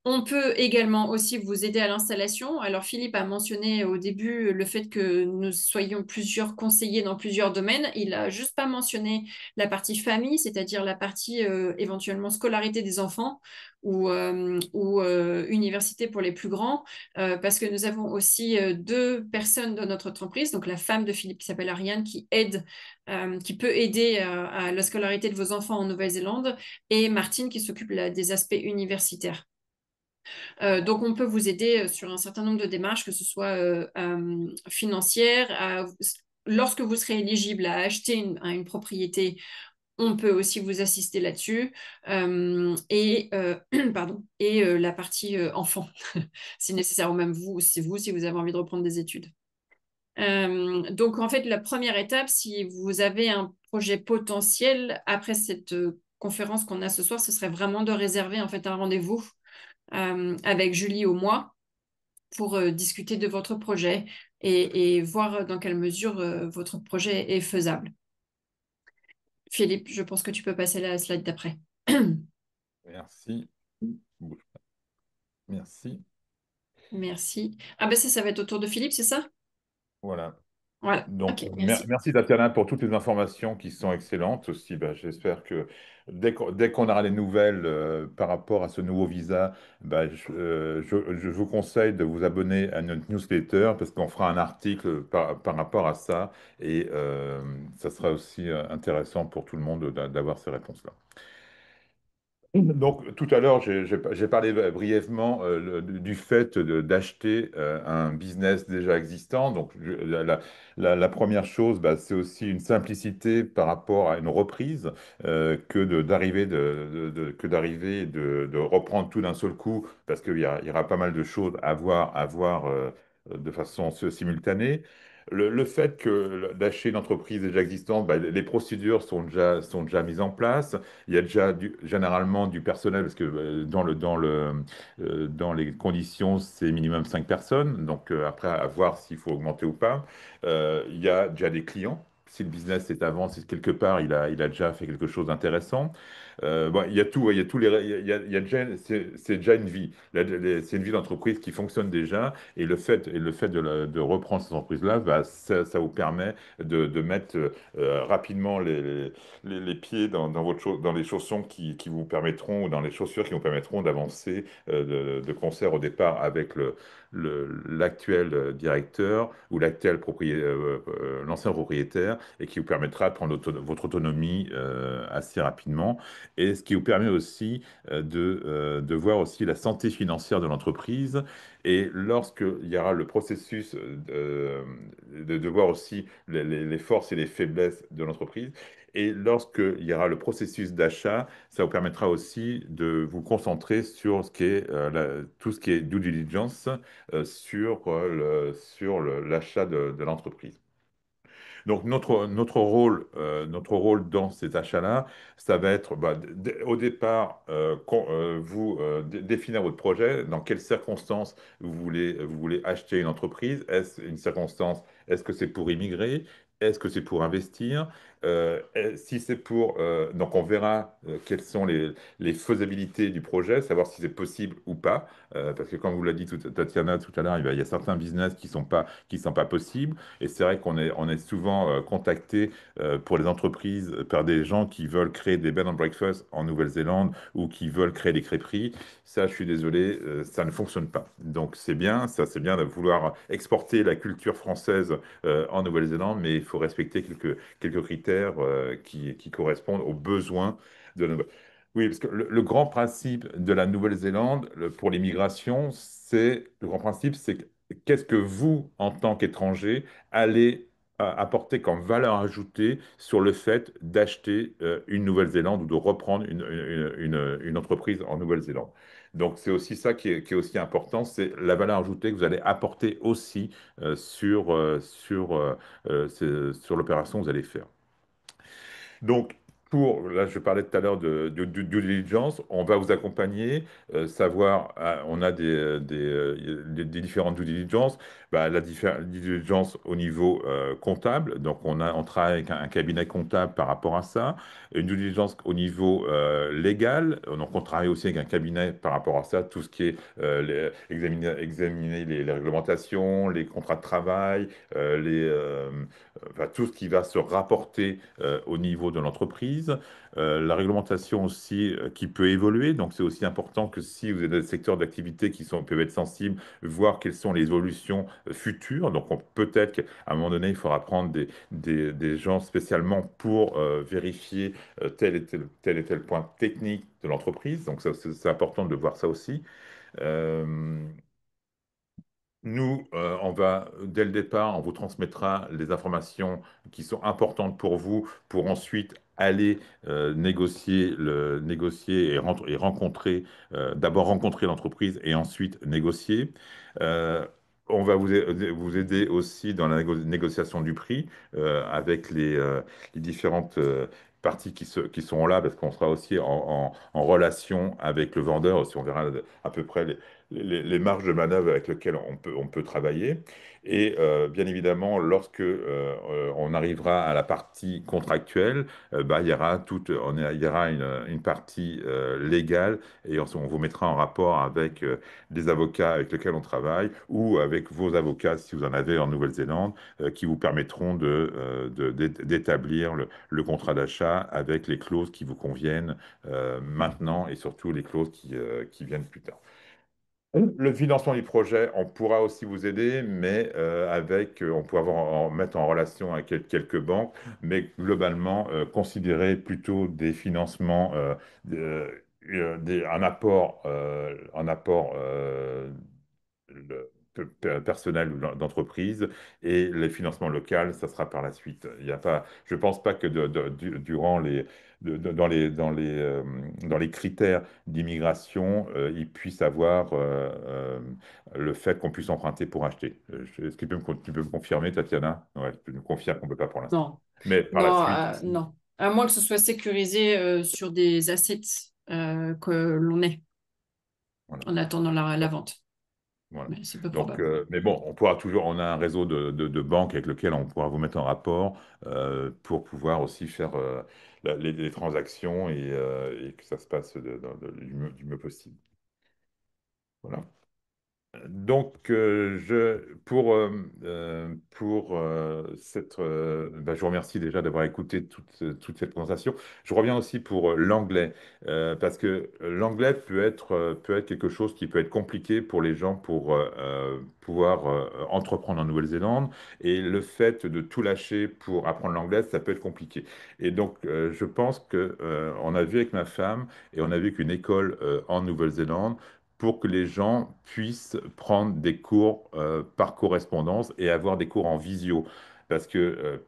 On peut également aussi vous aider à l'installation. Alors, Philippe a mentionné au début le fait que nous soyons plusieurs conseillers dans plusieurs domaines. Il n'a juste pas mentionné la partie famille, c'est-à-dire la partie éventuellement scolarité des enfants ou université pour les plus grands, parce que nous avons aussi deux personnes dans notre entreprise. Donc, la femme de Philippe qui s'appelle Ariane qui peut aider à la scolarité de vos enfants en Nouvelle-Zélande, et Martine qui s'occupe des aspects universitaires. Donc, on peut vous aider sur un certain nombre de démarches, que ce soit financières. Lorsque vous serez éligible à acheter une propriété, on peut aussi vous assister là-dessus. Pardon, et la partie enfant, si nécessaire, ou même vous, si vous avez envie de reprendre des études. Donc, en fait, la première étape, si vous avez un projet potentiel, après cette conférence qu'on a ce soir, ce serait vraiment de réserver en fait un rendez-vous avec Julie au mois pour discuter de votre projet et voir dans quelle mesure votre projet est faisable. Philippe, je pense que tu peux passer à la slide d'après. Merci. Merci. Merci. Ah ben ça va être au tour de Philippe, c'est ça? Voilà. Voilà. Donc, Ok, merci. merci Tatiana pour toutes les informations qui sont excellentes aussi. Bah, j'espère que dès qu'on aura les nouvelles par rapport à ce nouveau visa, bah, je vous conseille de vous abonner à notre newsletter parce qu'on fera un article par rapport à ça et ça sera aussi intéressant pour tout le monde d'avoir ces réponses-là. Donc, tout à l'heure, j'ai parlé brièvement du fait d'acheter un business déjà existant. Donc, la première chose, bah, c'est aussi une simplicité par rapport à une reprise que d'arriver et de reprendre tout d'un seul coup, parce il y aura pas mal de choses à voir de façon simultanée. Le fait d'acheter une entreprise déjà existante, bah, les procédures sont déjà mises en place. Il y a déjà généralement du personnel parce que dans les conditions, c'est minimum 5 personnes. Donc après, à voir s'il faut augmenter ou pas. Il y a déjà des clients. Si le business est avancé quelque part, il a déjà fait quelque chose d'intéressant. Bon, il y a tout, il y a tous les, il y a déjà, c'est déjà une vie. C'est une vie d'entreprise qui fonctionne déjà. Et le fait de reprendre cette entreprise-là, bah, ça vous permet de mettre rapidement les pieds dans les chaussons qui vous permettront, ou dans les chaussures qui vous permettront d'avancer de concert au départ avec l'actuel directeur ou l'ancien propriétaire, et qui vous permettra de prendre votre autonomie assez rapidement. Et ce qui vous permet aussi de voir aussi la santé financière de l'entreprise. Et lorsqu'il y aura le processus de voir aussi les forces et les faiblesses de l'entreprise, et lorsqu'il y aura le processus d'achat, ça vous permettra aussi de vous concentrer sur tout ce qui est due diligence sur l'achat de l'entreprise. Donc notre rôle dans ces achats-là, ça va être bah, au départ, vous définir votre projet, dans quelles circonstances vous voulez acheter une entreprise. Est-ce que c'est pour immigrer? Est-ce que c'est pour investir? Si c'est donc on verra quelles sont les faisabilités du projet, savoir si c'est possible ou pas. Parce que comme vous l'a dit Tatiana tout à l'heure, il y a certains business qui sont pas possibles. Et c'est vrai qu'on est souvent contacté pour les entreprises par des gens qui veulent créer des bed and breakfast en Nouvelle-Zélande ou qui veulent créer des crêperies. Ça, je suis désolé, ça ne fonctionne pas. Donc c'est bien de vouloir exporter la culture française en Nouvelle-Zélande, mais il faut respecter quelques critères qui correspondent aux besoins de la Nouvelle. Oui, parce que le grand principe de la Nouvelle-Zélande pour l'immigration, le grand principe, c'est qu'est-ce que vous, en tant qu'étranger, allez apporter comme valeur ajoutée sur le fait d'acheter une Nouvelle-Zélande ou de reprendre une entreprise en Nouvelle-Zélande. Donc c'est aussi ça qui est aussi important, c'est la valeur ajoutée que vous allez apporter aussi sur l'opération que vous allez faire. Donc, là, je parlais tout à l'heure de due diligence, on va vous accompagner, savoir, on a des différentes due diligence, bah, due diligence au niveau comptable, donc on travaille avec un cabinet comptable par rapport à ça, une due diligence au niveau légal, donc on travaille aussi avec un cabinet par rapport à ça, tout ce qui est examiner les réglementations, les contrats de travail, enfin, tout ce qui va se rapporter au niveau de l'entreprise. La réglementation aussi qui peut évoluer. Donc, c'est aussi important que si vous êtes dans des secteurs d'activité peuvent être sensibles, voir quelles sont les évolutions futures. Donc, peut-être qu'à un moment donné, il faudra prendre des gens spécialement pour vérifier tel et tel point technique de l'entreprise. Donc, c'est important de voir ça aussi. Euh, Nous, dès le départ, on vous transmettra les informations qui sont importantes pour vous, pour ensuite aller négocier et rencontrer, d'abord rencontrer l'entreprise et ensuite négocier. Euh, on va vous aider aussi dans la négociation du prix avec les différentes parties qui sont là, parce qu'on sera aussi en relation avec le vendeur, aussi on verra à peu près les marges de manœuvre avec lesquelles on peut travailler. Et bien évidemment, lorsque on arrivera à la partie contractuelle, bah, il y aura une partie légale et on vous mettra en rapport avec des avocats avec lesquels on travaille ou avec vos avocats si vous en avez en Nouvelle-Zélande qui vous permettront d'établir le contrat d'achat avec les clauses qui vous conviennent maintenant et surtout les clauses qui viennent plus tard. Le financement du projet, on pourra aussi vous aider, mais on pourra mettre en relation avec quelques banques, mais globalement, considérez plutôt des financements, un apport personnel ou d'entreprise, et les financements locaux, ça sera par la suite. Il y a pas, je pense pas que durant dans les critères d'immigration, il puisse avoir le fait qu'on puisse emprunter pour acheter. Est-ce que tu peux me confirmer, Tatiana? Ouais, tu me confirmes qu'on ne peut pas pour l'instant. Non, Mais par la non, suite, si. non. À moins que ce soit sécurisé sur des assets que l'on ait Voilà. en attendant la Donc, vente. voilà. Mais c'est peu Donc, probable. mais bon, on a un réseau de banques avec lequel on pourra vous mettre en rapport pour pouvoir aussi faire les transactions et que ça se passe du mieux possible. Voilà. Donc, je vous remercie déjà d'avoir écouté toute cette présentation. Je reviens aussi pour l'anglais, parce que l'anglais peut être quelque chose qui peut être compliqué pour les gens pour pouvoir entreprendre en Nouvelle-Zélande. Et le fait de tout lâcher pour apprendre l'anglais, ça peut être compliqué. Et donc, je pense que on a vu avec ma femme et on a vu qu'une école en Nouvelle-Zélande pour que les gens puissent prendre des cours par correspondance et avoir des cours en visio. Parce que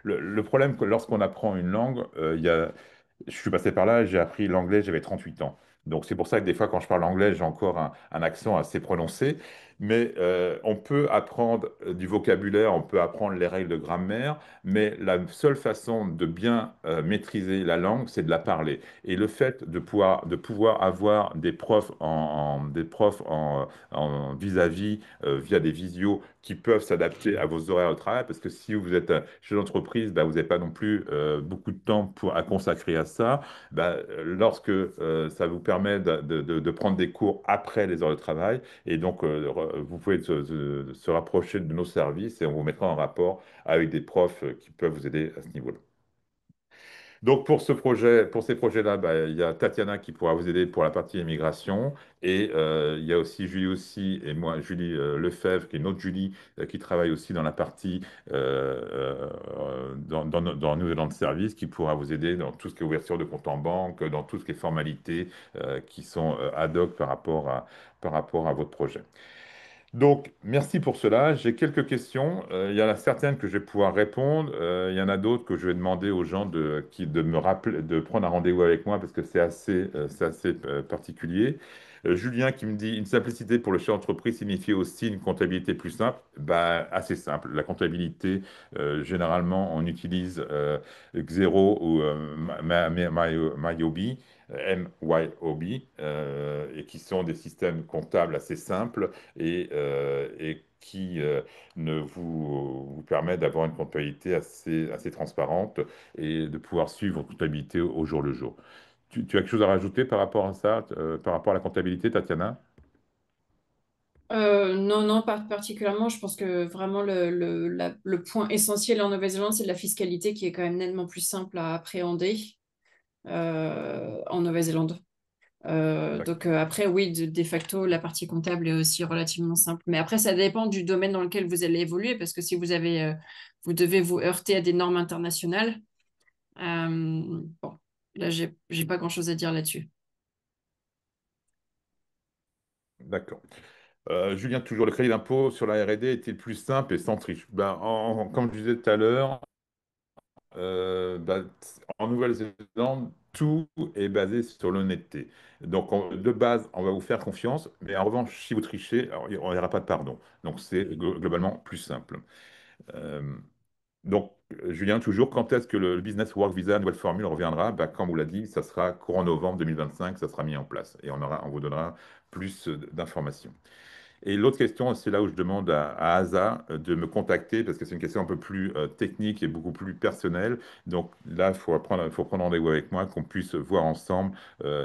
le problème que lorsqu'on apprend une langue, je suis passé par là, j'ai appris l'anglais, j'avais 38 ans. Donc c'est pour ça que des fois, quand je parle anglais, j'ai encore un accent assez prononcé. Mais on peut apprendre du vocabulaire, on peut apprendre les règles de grammaire, mais la seule façon de bien maîtriser la langue, c'est de la parler. Et le fait de pouvoir avoir des profs en vis-à-vis via des visios qui peuvent s'adapter à vos horaires de travail, parce que si vous êtes chez l'entreprise, bah, vous n'avez pas non plus beaucoup de temps à consacrer à ça. Bah, lorsque ça vous permet de prendre des cours après les heures de travail, et donc vous pouvez se rapprocher de nos services et on vous mettra en rapport avec des profs qui peuvent vous aider à ce niveau-là. Donc pour ces projets-là, bah, il y a Tatiana qui pourra vous aider pour la partie immigration et il y a aussi Julie aussi et moi, Julie Lefebvre, qui est une autre Julie qui travaille aussi dans la partie dans Nouvelle-Zélande Service, qui pourra vous aider dans tout ce qui est ouverture de compte en banque, dans tout ce qui est formalités qui sont ad hoc par rapport à votre projet. Donc, merci pour cela. J'ai quelques questions. Il y en a certaines que je vais pouvoir répondre. Il y en a d'autres que je vais demander aux gens de me rappeler, de prendre un rendez-vous avec moi parce que c'est assez particulier. Julien qui me dit, une simplicité pour le chef d'entreprise signifie aussi une comptabilité plus simple. Bah, assez simple. La comptabilité, généralement, on utilise Xero ou MYOB, MYOB, et qui sont des systèmes comptables assez simples et qui vous permet d'avoir une comptabilité assez transparente et de pouvoir suivre votre comptabilité au jour le jour. Tu as quelque chose à rajouter par rapport à ça, par rapport à la comptabilité, Tatiana? Non, non, pas particulièrement. Je pense que vraiment le point essentiel en Nouvelle-Zélande, c'est la fiscalité qui est quand même nettement plus simple à appréhender en Nouvelle-Zélande. Donc après, oui, de facto, la partie comptable est aussi relativement simple. Mais après, ça dépend du domaine dans lequel vous allez évoluer, parce que si vous devez vous heurter à des normes internationales, bon, là, j'ai pas grand-chose à dire là-dessus. D'accord. Julien, toujours, le crédit d'impôt sur la R&D est-il plus simple et sans triche? Ben, comme je disais tout à l'heure, en Nouvelle-Zélande, tout est basé sur l'honnêteté. Donc, de base, on va vous faire confiance, mais en revanche, si vous trichez, alors, il n'y aura pas de pardon. Donc, c'est globalement plus simple. Euh, donc, Julien, toujours, quand est-ce que le Business Work Visa, nouvelle formule, reviendra? Bah, comme vous l'a dit, ça sera courant novembre 2025, ça sera mis en place et on vous donnera plus d'informations. Et l'autre question, c'est là où je demande à Asa de me contacter parce que c'est une question un peu plus technique et beaucoup plus personnelle. Donc là, faut prendre rendez-vous avec moi, qu'on puisse voir ensemble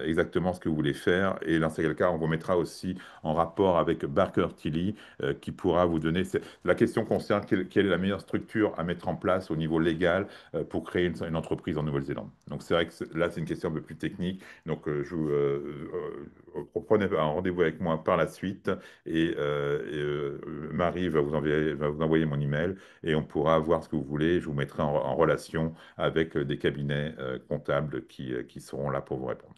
exactement ce que vous voulez faire. Et dans ce cas, on vous mettra aussi en rapport avec Barker Tilly qui pourra vous donner. La question concerne quelle est la meilleure structure à mettre en place au niveau légal pour créer une entreprise en Nouvelle-Zélande. Donc c'est vrai que là, c'est une question un peu plus technique. Donc prenez un rendez-vous avec moi par la suite et Marie va vous envoyer mon email et on pourra voir ce que vous voulez. Je vous mettrai en relation avec des cabinets comptables qui seront là pour vous répondre.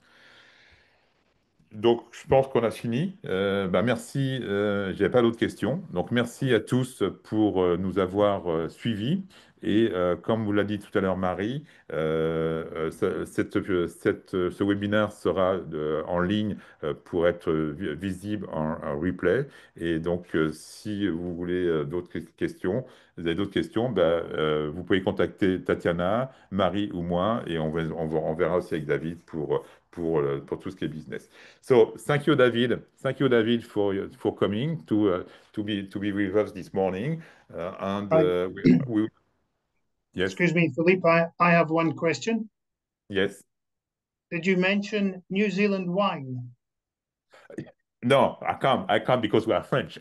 Donc, je pense qu'on a fini. Merci. Je n'avais pas d'autres questions. Donc, merci à tous pour nous avoir suivis. Et comme vous l'a dit tout à l'heure, Marie, ce webinaire sera en ligne pour être visible en replay. Et donc, si vous voulez d'autres questions, vous avez d'autres questions, vous pouvez contacter Tatiana, Marie ou moi, et on verra aussi avec David pour tout ce qui est business. So thank you, David. Thank you, David, for coming to be with us this morning. And I, yes, excuse me, Philippe, I have one question. yes. Did you mention New Zealand wine? No, I can't because we are French.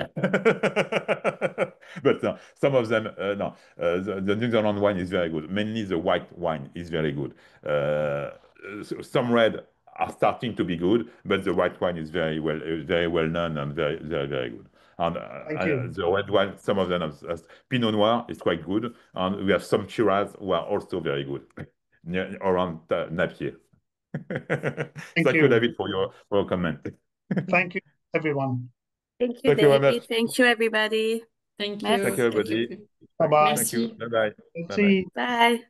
But no, some of them, no. The New Zealand wine is very good. Mainly the white wine is very good. Some red are starting to be good, but the white wine is very well known and very good. And Thank you. the red wine, some of them, as Pinot Noir is quite good, and we have some Shiraz who are also very good, around Napier. Thank Thank you, you. David, for your comment. Thank you, everyone. Thank you, Thank you very David. much. Thank you, everybody. Thank Thank you. you, Merci. Thank you. everybody. Thank Bye-bye. you. Merci. Bye bye. Bye bye. Merci. Merci. Bye.